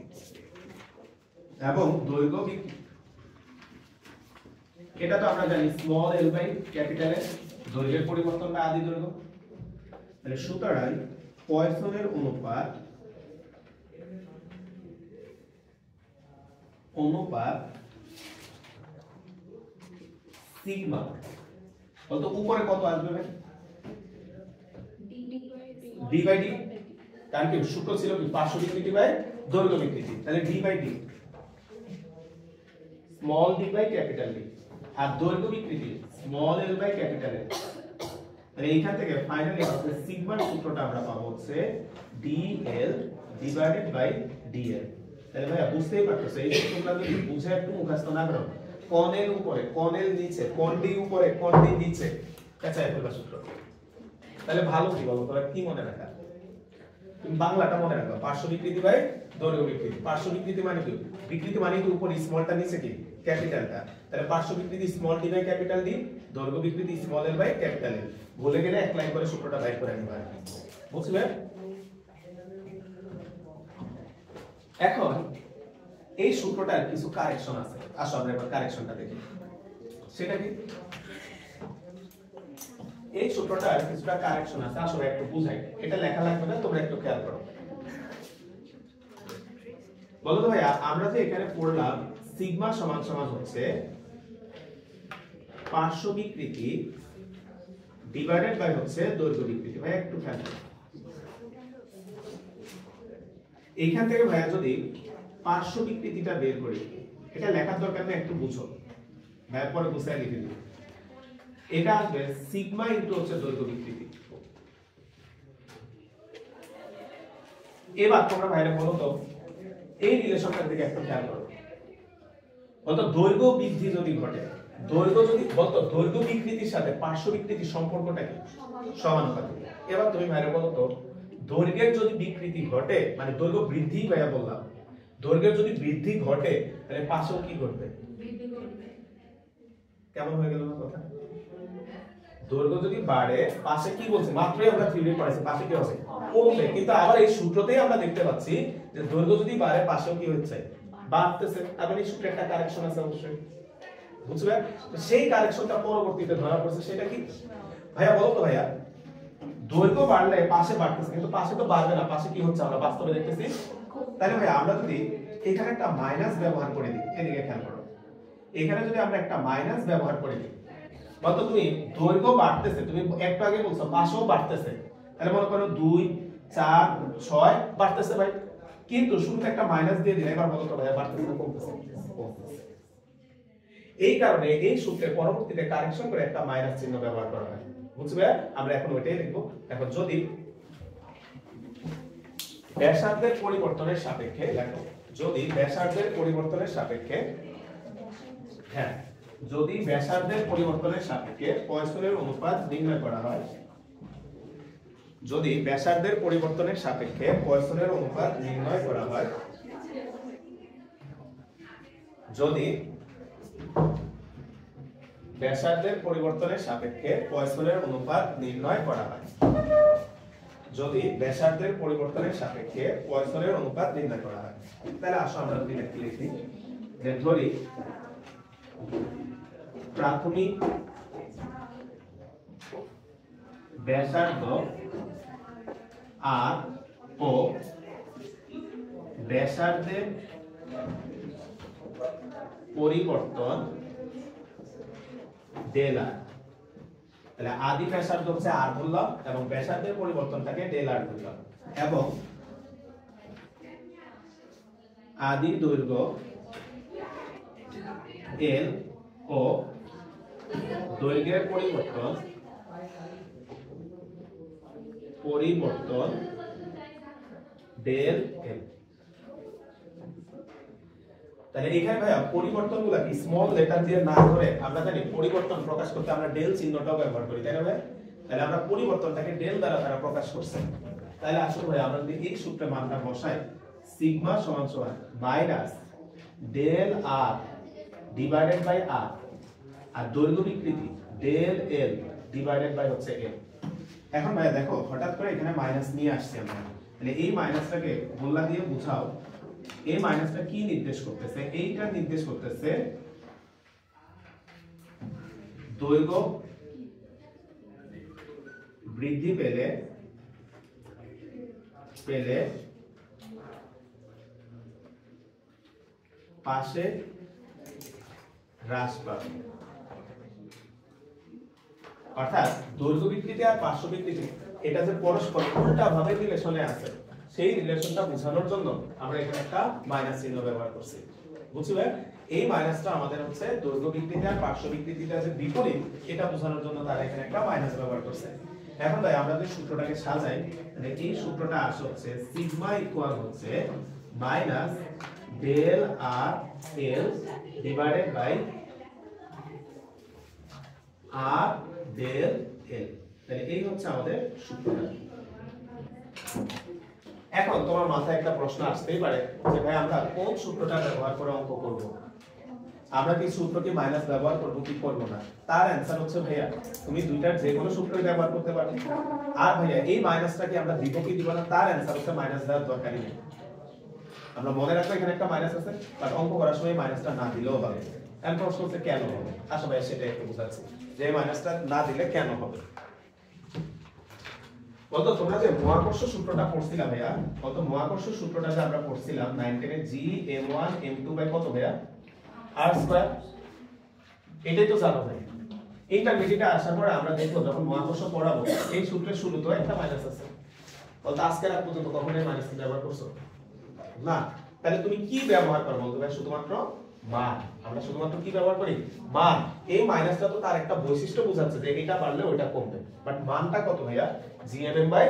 এবং দৈর্ঘ্য বিকৃতি এটা তো আমরা জানি small l by capital S, দৈর্ঘ্যের পরিবর্তন বা আদি দৈর্ঘ্য। তাহলে সুতরাং পয়সনের অনুপাত, অনুপাত সিগমা, কত উপরে কত আসবে ভাই? D prime D by D, কারণ কি সূত্র ছিল কি পার্শ্ব বিকৃতি বাই দৈর্ঘ্য বিকৃতি, তাহলে D by D, small D by capital D, আর দৈর্ঘ্য বিকৃতি small L by capital L. তাহলে এইখান থেকে ফাইনালি হচ্ছে সিগমার সূত্রটা আমরা পাবো হচ্ছে ডিএল ডিভাইডেড বাই ডিএল। তাহলে ভাইয়া বুঝতেই পারতেছো এই সূত্রটা যদি বুঝে একটু মুখস্থ না করো, কোণ এল উপরে কোণ এল নিচে, কোণ ডি উপরে কোণ ডি নিচে, কাঁচায় ফেলবা সূত্র। তাহলে ভালো কি বলো তোমরা কি মনে রাখা, তুমি বাংলাটা মনে রাখো, পার্শ্ব বিকৃতি বাই দৈর্ঘ্য বিকৃতি। পার্শ্ব বিকৃতি মানে কি, বিকৃতি মানে কি উপরে স্মলটা নিচে কি ক্যাপিটালটা, তাহলে পার্শ্ব বিকৃতি small D by capital D, দৈর্ঘ্য বিকৃতি small L by capital L. ভুলে গেলে এক লাইন করে সূত্রটা বাইর করে নিবা, বুঝলে? এখন এই সূত্রটার কিছু কারেকশন আছে, আসো আমরা এবার কারেকশনটা দেখি। সেটা কি, এই সূত্রটার কিছুটা কারেকশন আছে, আসলে একটু বুঝাই, এটা লেখা লাগবে না, তোমরা একটু খেয়াল করো। বলো তো ভাইয়া, আমরা যে এখানে পড়লাম সিগমা সমান সমান হচ্ছে পার্শ্ব বিকৃতি ডিভাইডেড বাই হচ্ছে দৈর্ঘ্য বিকৃতি। ভাইয়া একটু খেয়াল করো, এইখান থেকে ভাইয়া যদি পার্শ্ব বিকৃতিটা বের করি, এটা লেখার দরকার নেই, একটু বুঝো, ভাইয়া পরে বুঝাই লিখে দিই। এটা আসবে সিগমা ইনটু হচ্ছে দৈর্ঘ্য বিকৃতি। এবার তোমরা ভাইরা বলো তো এই রিলেশনটার দিকে একটু খেয়াল করো, বলতো দৈর্ঘ্য বৃদ্ধি যদি ঘটে, দৈর্ঘ্য যদি বলতো দৈর্ঘ্য বিকৃতির সাথে পার্শ্ব বিকৃতির সম্পর্কটা কি সমানুপাতিক। এবার তুমি ভাইরা বলো তো দৈর্ঘ্যের যদি বিকৃতি ঘটে, মানে দৈর্ঘ্য বৃদ্ধি ভাইয়া বললাম, দৈর্ঘ্যের যদি বৃদ্ধি ঘটে তাহলে পাশেও কি ঘটবে, কেমন হয়ে গেল না কথা? দৈর্ঘ্য যদি বাড়ে পাশে কি বলছে, মাত্রই আমরা থিওরি পড়াইছি পাশে কি হবে, কমবে। কিন্তু আবার এই সূত্রতেই আমরা দেখতে পাচ্ছি যে দৈর্ঘ্য যদি বাড়ে পাশেও কি হচ্ছে, বাড়তেছে। আবার এই সূত্রে একটা কারেকশন আছে অবশ্যই, বুঝবে? তো সেই কারেকশনটা পরবর্তীতে ধরা পড়ছে, সেটা কি ভাইয়া বলো তো ভাইয়া, দৈর্ঘ্য বাড়লে পাশে বাড়তেছে, কিন্তু পাশে তো বাড়বে না, পাশে কি হচ্ছে আমরা বাস্তবে দেখতেছি। তাহলে ভাইয়া আমরা যদি এখানে একটা মাইনাস ব্যবহার করে দিই, এদিকে খেয়াল করো, এখানে যদি আমরা একটা মাইনাস ব্যবহার করে দিই, বলতো তুমি দৈর্ঘ্য বাড়তেছে, তুমি একটু আগে বলছো পাশেও বাড়তেছে, তাহলে মনে করো 2 4 6 বাড়তেছে ভাই, কিন্তু শুরুতে একটা মাইনাস দিয়ে দিলে এবার বলো তো ভাই বাড়তেছে না কমতেছে? এই কারণে এই সূত্রের পরবর্তীতে কারেকশন করে একটা মাইনাস চিহ্ন ব্যবহার করা হয়, বুঝবে? আমরা এখন ওইটাই লিখব। এখন যদি ব্যাসার্ধের পরিবর্তনের সাপেক্ষে, দেখো যদি ব্যাসার্ধের পরিবর্তনের সাপেক্ষে, হ্যাঁ যদি ব্যাসার্ধের পরিবর্তনের সাপেক্ষে পয়সনের অনুপাত নির্ণয় করা হয়, যদি ব্যাসার্ধের পরিবর্তনের সাপেক্ষে পয়সনের অনুপাত নির্ণয় করা হয়, যদি ব্যাসার্ধের পরিবর্তনের সাপেক্ষে পয়সনের অনুপাত নির্ণয় করা হয়, যদি ব্যাসার্ধের পরিবর্তনের সাপেক্ষে পয়সনের অনুপাত নির্ণয় করা হয়, তাহলে আসো আমরা যদি লিখি যে ধরি প্রাথমিক ব্যাসার্ধ আর ও ব্যাসার্ধের পরিবর্তন ডেল আর, তাহলে আদি ব্যাসার্ধ হচ্ছে আর বললাম এবং ব্যাসার্ধের পরিবর্তনটাকে ডেল আর বললাম, এবং আদি দৈর্ঘ্য এল ও দৈর্ঘ্যের পরিবর্তন ডেল এল। তাহলে এখানে ভাইয়া পরিবর্তনগুলো কি স্মল লেটার দিয়ে না ধরে আমরা জানি পরিবর্তন প্রকাশ করতে আমরা ডেল চিহ্নটাও ব্যবহার করি, তাই না ভাই? তাহলে আমরা পরিবর্তনটাকে ডেল দ্বারা তারা প্রকাশ করছে। তাহলে আসলে ভাই আমরা যদি এই সূত্রে মানটা বসাই, সিগমা সমান সমান minus del R divided by R, আর দৈর্ঘ্য বিকৃতি ডেল এল ডিভাইডেড বাই হচ্ছে এল। এখন ভাই দেখো হঠাৎ করে এখানে মাইনাস নিয়ে আসছি আমরা, তাহলে এই মাইনাসটাকে গোল্লা দিয়ে বুঝাও, এই মাইনাসটা কি নির্দেশ করতেছে? এইটা নির্দেশ করতেছে দৈর্ঘ্য বৃদ্ধি পেলে পাশে হ্রাস পাবে, অর্থাৎ দৈর্ঘ্য বিকৃতি আর পার্শ্ব বিকৃতি এটা যে পরস্পর উল্টা ভাবে রিলেশনে আছে সেই রিলেশনটা বোঝানোর জন্য আমরা এখানে একটা মাইনাস চিহ্ন ব্যবহার করছি। বুঝবে? এই মাইনাসটা আমাদের হচ্ছে দৈর্ঘ্য বিকৃতি আর পার্শ্ব বিকৃতিটা যে বিপরীত এটা বোঝানোর জন্য তারা এখানে একটা মাইনাস ব্যবহার করছে। এখন তাই আমরা যে সূত্রটাকে সাজাই, মানে এই সূত্রটা আসে হচ্ছে সিগমা ইকুয়াল হচ্ছে minus del R L divided by R del L. তাহলে এই হচ্ছে আমাদের সূত্রটা। এখন তোমার মাথায় একটা প্রশ্ন আসতেই পারে যে ভাই আমরা কোন সূত্রটা ব্যবহার করে অঙ্ক করব? আমরা কি সূত্র কি মাইনাস ব্যবহার করব কি করব না? তার অ্যানসার হচ্ছে ভাইয়া তুমি দুইটার যে কোনো সূত্রই ব্যবহার করতে পারো। আর ভাইয়া এই মাইনাসটা কি আমরা দিব কি দিব না? তার অ্যানসার হচ্ছে মাইনাস দেওয়ার দরকারই নেই। আমরা মনে রাখবো এখানে একটা মাইনাস আছে, বাট অঙ্ক করার সময় মাইনাসটা না দিলেও হবে। এখন প্রশ্ন হচ্ছে কেন হবে? আসলে ভাইয়া সেটা একটু বুঝাচ্ছি যে মাইনাসটা না দিলে কেন হবে। বলতো তোমরা যে মহাকর্ষ সূত্রটা পড়ছিলাম ভাইয়া, কত মহাকর্ষ সূত্রটা যে আমরা পড়ছিলাম 9 10 এ g m1 m2 বাই কত ভাইয়া r স্কয়ার, এটাই তো জানো ভাই। ইন্টারমিডিয়েটে আসার পরে আমরা দেখব যখন মহাকর্ষ পড়াবো এই সূত্রের শুরুতেও একটা মাইনাস আছে। বলতো আজকে রাত পর্যন্ত কখনোই মাইনাস ব্যবহার করছো না? তাহলে তুমি কি ব্যবহার করো বলতো ভাই? শুধুমাত্র মান। আমরা শুধুমাত্র কি ব্যবহার করি? মান। এই মাইনাসটা তো তার একটা বৈশিষ্ট্য বোঝাচ্ছে যে এটা বাড়লে ওটা কমবে, বাট মানটা কত ভাইয়া? gmm by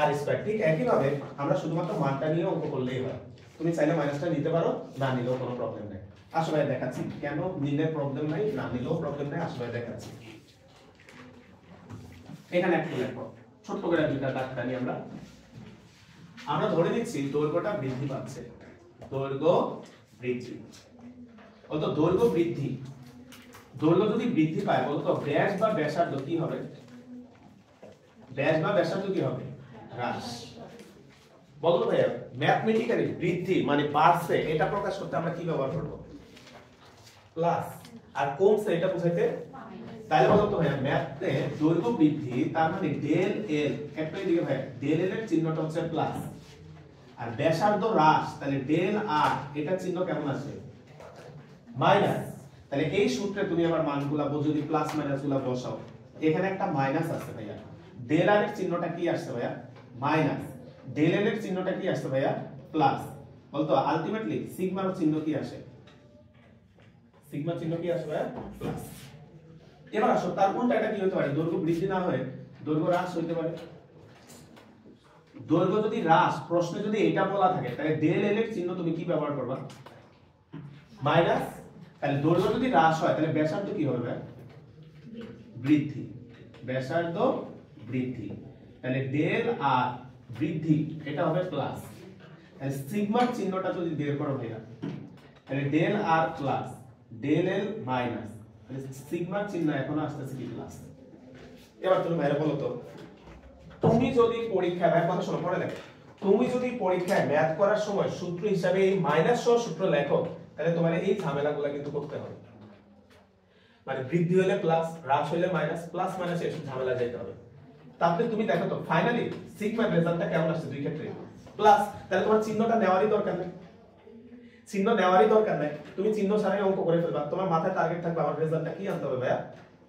r square. ঠিক একই ভাবে আমরা শুধুমাত্র মানটা নিয়ে অঙ্ক করলেই হয়। তুমি চাইলে মাইনাসটা নিতে পারো, না নিলেও কোনো প্রবলেম নেই। আসলে দেখাচ্ছি কেন নিলে প্রবলেম নাই, না নিলেও প্রবলেম নাই। আসলে দেখাচ্ছি এখানে একটু দেখো ছোট করে দুইটা দাগ টানি। আমরা ধরে নিচ্ছি দৈর্ঘ্যটা বৃদ্ধি পাচ্ছে। দৈর্ঘ্য বৃদ্ধি, বলতো দৈর্ঘ্য বৃদ্ধি, দৈর্ঘ্য যদি বৃদ্ধি পায় বলতো ব্যাস বা ব্যাসার্ধ কি হবে? ব্যাস বা ব্যাসার্ধ কি হবে? হ্রাস। বলতো ভাইয়া ম্যাথমেটিক্যালি বৃদ্ধি মানে বাড়ছে এটা প্রকাশ করতে আমরা কি ব্যবহার করব? প্লাস। আর কমছে এটা বোঝাইতে, তাহলে বলতো ভাইয়া ম্যাথে দৈর্ঘ্য বৃদ্ধি তার মানে ডেল এল, একটা এদিকে ভাইয়া ডেল এল এর চিহ্নটা হচ্ছে প্লাস, আর ব্যাসার্ধ হ্রাস তাহলে ডেল আর এটা চিহ্ন কেমন আছে? মাইনাস। তাহলে এই সূত্রে তুমি আবার মানগুলা যদি প্লাস মাইনাস গুলা বসাও, এখানে একটা মাইনাস আছে ভাইয়া। ডেল আর এর চিহ্নটা কি আসছে ভাইয়া? মাইনাস। ডেল এল এর চিহ্নটা কি আসছে ভাইয়া? প্লাস। বলতো আলটিমেটলি সিগমার চিহ্ন কি আসে? সিগমা চিহ্ন কি আসে ভাইয়া? প্লাস। এবার আসো তার উল্টাটা কি হতে পারে? দৈর্ঘ্য বৃদ্ধি না হয়ে দৈর্ঘ্য হ্রাস হতে পারে। দৈর্ঘ্য যদি হ্রাস প্রশ্নে যদি এটা বলা থাকে তাহলে ডেল এল এর চিহ্ন তুমি কি ব্যবহার করবা? মাইনাস। তাহলে দৈর্ঘ্য যদি হ্রাস হয় তাহলে ব্যাসার্ধ কি হবে? বৃদ্ধি। ব্যাসার্ধ বৃদ্ধি, তাহলে ডেল আর বৃদ্ধি এটা হবে প্লাস। তাহলে সিগমার চিহ্নটা যদি বের করো ভাইয়া তাহলে ডেল আর প্লাস ডেল এল মাইনাস, তাহলে সিগমার চিহ্ন এখন আসতেছে কি? প্লাস। এবার তুমি ভাইরা বলো তো তুমি যদি পরীক্ষায় ভাই কথা শোনো পড়ে দেখো, তুমি যদি পরীক্ষায় ম্যাথ করার সময় সূত্র হিসাবে এই মাইনাস সহ সূত্র লেখো তাহলে তোমার এই ঝামেলাগুলো কিন্তু করতে হবে। মানে বৃদ্ধি হলে প্লাস, হ্রাস হলে মাইনাস, প্লাস মাইনাস এসব ঝামেলা যেতে হবে। তাহলে তুমি দেখো তো ফাইনালি সিগমার রেজাল্টটা কেমন আসছে? দুই ক্ষেত্রে প্লাস। তাহলে তোমার চিহ্নটা নেওয়ারই দরকার নেই, চিহ্ন নেওয়ারই দরকার নেই। তুমি চিহ্ন ছাড়াই অঙ্ক করে ফেলবা। তোমার মাথায় টার্গেট থাকবে আমার রেজাল্টটা কি আনতে হবে ভাইয়া?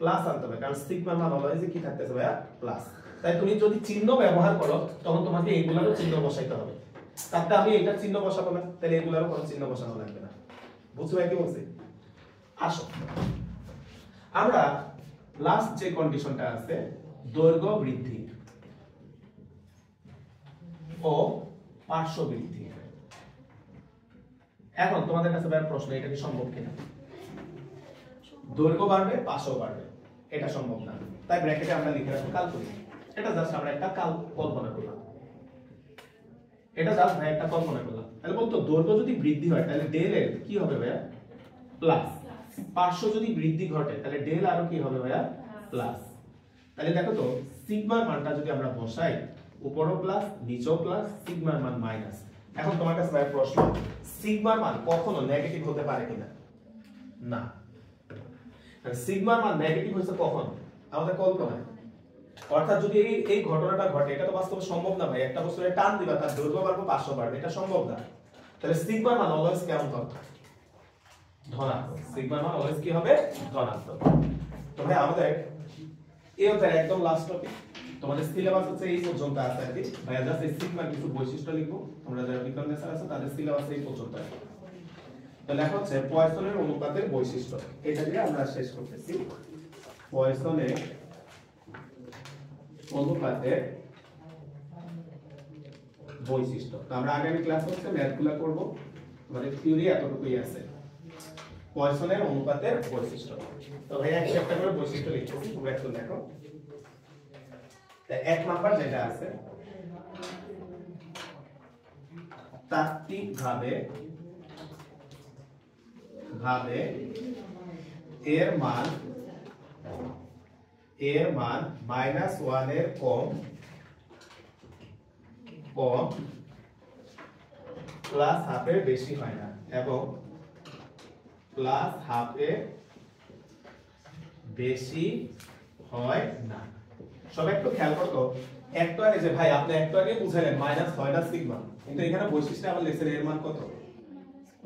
প্লাস আনতে হবে, কারণ সিগমার মান অলওয়েজ কি থাকতেছে ভাইয়া? প্লাস। তাই তুমি যদি চিহ্ন ব্যবহার করো তখন তোমাকে এইগুলোরও চিহ্ন বসাইতে হবে। তাতে আমি এটা চিহ্ন বসাবো না, তাহলে এগুলোরও কোনো চিহ্ন বসানো লাগবে না। বুঝছো ভাই কি বলছি? আসো আমরা লাস্ট যে কন্ডিশনটা আছে দৈর্ঘ্য বৃদ্ধি ও পার্শ্ব বৃদ্ধি। এখন তোমাদের কাছে ভাই প্রশ্ন, এটা কি সম্ভব কিনা? দৈর্ঘ্য বাড়বে পার্শ্ব বাড়বে, এটা সম্ভব না। তাই ব্র্যাকেটে আমরা লিখে রাখবো কাল্পনিক। এটা জাস্ট আমরা একটা কল্পনা করলাম, এটা জাস্ট ভাই একটা কল্পনা করলাম। তাহলে বলতো দৈর্ঘ্য যদি বৃদ্ধি হয় তাহলে ডেল এর কি হবে ভাইয়া? প্লাস। পার্শ্ব যদি বৃদ্ধি ঘটে তাহলে ডেল আরো কি হবে ভাইয়া? প্লাস। তাহলে দেখো তো সিগমার মানটা যদি আমরা বসাই উপরও প্লাস নিচেও প্লাস, সিগমার মান মাইনাস। এখন তোমার কাছে ভাই প্রশ্ন, সিগমার মান কখনো নেগেটিভ হতে পারে কিনা? না। সিগমার মান নেগেটিভ হচ্ছে কখন? আমাদের কল্পনায়। অর্থাৎ যদি এই ঘটনাটা ঘটে, এটা তো বাস্তবে সম্ভব না ভাই। একটা বস্তুরে টান দিবা তার দৈর্ঘ্য বাড়বে পার্শ্ব বাড়বে, এটা সম্ভব না। তাহলে সিগমার মান অলওয়েজ কেমন হবে? ধনাত্মক। সিগমার মান অলওয়েজ কি হবে? ধনাত্মক। তো ভাই আমাদের এই হচ্ছে একদম লাস্ট টপিক। তোমাদের সিলেবাস হচ্ছে এই পর্যন্ত আছে আর কি ভাইয়া জাস্ট এই সিগমার কিছু বৈশিষ্ট্য লিখবো তোমরা যারা বিজ্ঞান লেসার আছে তাদের সিলেবাস এই পর্যন্ত আছে তো লেখা হচ্ছে পয়সনের অনুপাতের বৈশিষ্ট্য এটা দিয়ে আমরা শেষ করতেছি পয়সনের অনুপাতের বৈশিষ্ট্য তো আমরা আগামী ক্লাস হচ্ছে ম্যাথগুলো করব আমাদের থিওরি এতটুকুই আছে পয়সনের অনুপাতের বৈশিষ্ট্য তো ভাইয়া একটা করে বৈশিষ্ট্য লিখতেছি তোমরা একটু দেখো এক নাম্বার যেটা আছে তাত্ত্বিকভাবে এর মান -1 এর কম প্লাস হাফের বেশি হয় না এবং প্লাস হাফের বেশি হয় না সবাই একটু খেয়াল করতো একটু আগে যে ভাই আপনি একটু আগে বুঝালেন মাইনাস হয় না সিগমা কিন্তু এখানে বৈশিষ্ট্য আবার লেখছেন এর মান কত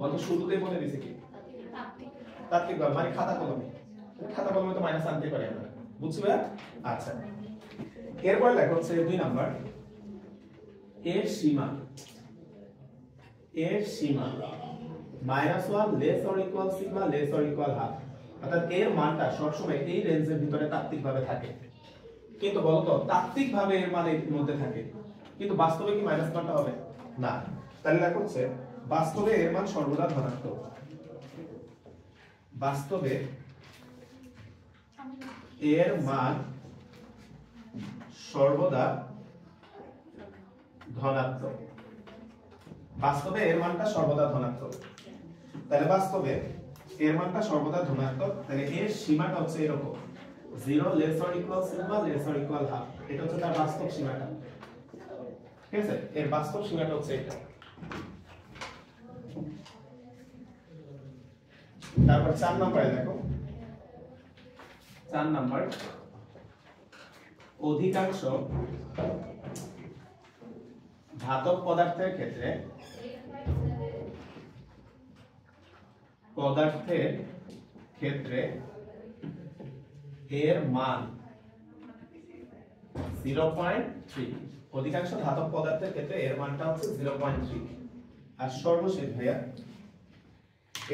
কত শুরুতেই বলে দিয়েছে কি তাত্ত্বিক মানে খাতা কলমে তো মাইনাস আনতে পারে আমরা বুঝছো আচ্ছা এরপর লেখা হচ্ছে 2 নাম্বার এর সীমা -1 less or equal sigma less or equal half অর্থাৎ এর মানটা সবসময় এই রেঞ্জের ভিতরে তাত্ত্বিকভাবে থাকে কিন্তু বলতো তাত্ত্বিকভাবে এর মান এর মধ্যে থাকে কিন্তু বাস্তবে কি মাইনাস মানটা হবে না তাহলে লেখা হচ্ছে বাস্তবে এর মান সর্বদা ধনাত্মক বাস্তবে এর মান সর্বদা ধনাত্মক বাস্তবে এর মানটা সর্বদা ধনাত্মক তাহলে বাস্তবে এর মানটা সর্বদা ধনাত্মক তাহলে এর সীমাটা হচ্ছে এরকম 0 less or equal sigma less or equal half এটা হচ্ছে তার বাস্তব সীমাটা ঠিক আছে এর বাস্তব সীমাটা হচ্ছে এটা তারপর 4 নম্বরে দেখো 4 নম্বর অধিকাংশ ধাতব পদার্থের ক্ষেত্রে এর মান 0.3 অধিকাংশ ধাতব পদার্থের ক্ষেত্রে এর মানটা হচ্ছে 0.3 আর সর্বশেষ ভাইয়া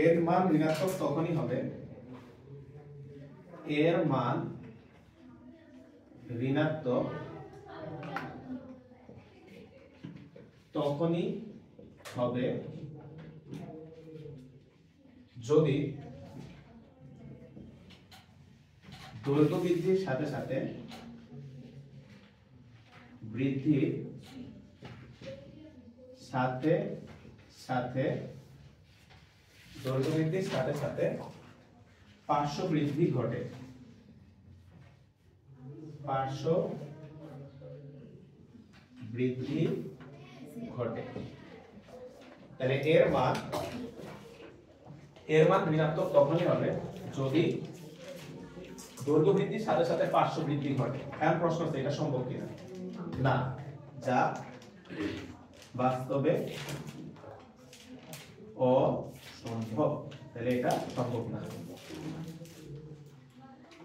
এর মান ঋণাত্মক তখনই হবে এর মান ঋণাত্মক তখনই হবে যদি দৈর্ঘ্য বৃদ্ধির সাথে সাথে দৈর্ঘ্য বৃদ্ধির সাথে সাথে পার্শ্ব বৃদ্ধি ঘটে তাহলে এর মান ঋণাত্মক তখনই হবে যদি দৈর্ঘ্য বৃদ্ধির সাথে সাথে পার্শ্ব বৃদ্ধি ঘটে এখন প্রশ্ন হচ্ছে এটা সম্ভব কিনা না যা বাস্তবে অসম্ভব তাহলে এটা সম্ভব না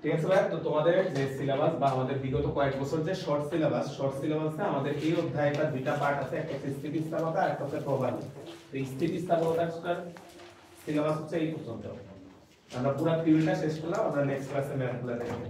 ঠিক আছে ভাই তো তোমাদের যে সিলেবাস বা আমাদের বিগত কয়েক বছর যে শর্ট সিলেবাসে আমাদের এই অধ্যায়টার দুইটা পার্ট আছে একটা হচ্ছে স্থিতিস্থাপকতা আর একটা হচ্ছে প্রবালী তো স্থিতিস্থাপকতার সিলেবাস হচ্ছে এই পর্যন্ত আমরা পুরো থিওরিটা শেষ করলাম আমরা নেক্সট ক্লাসে ম্যাথগুলো দেখব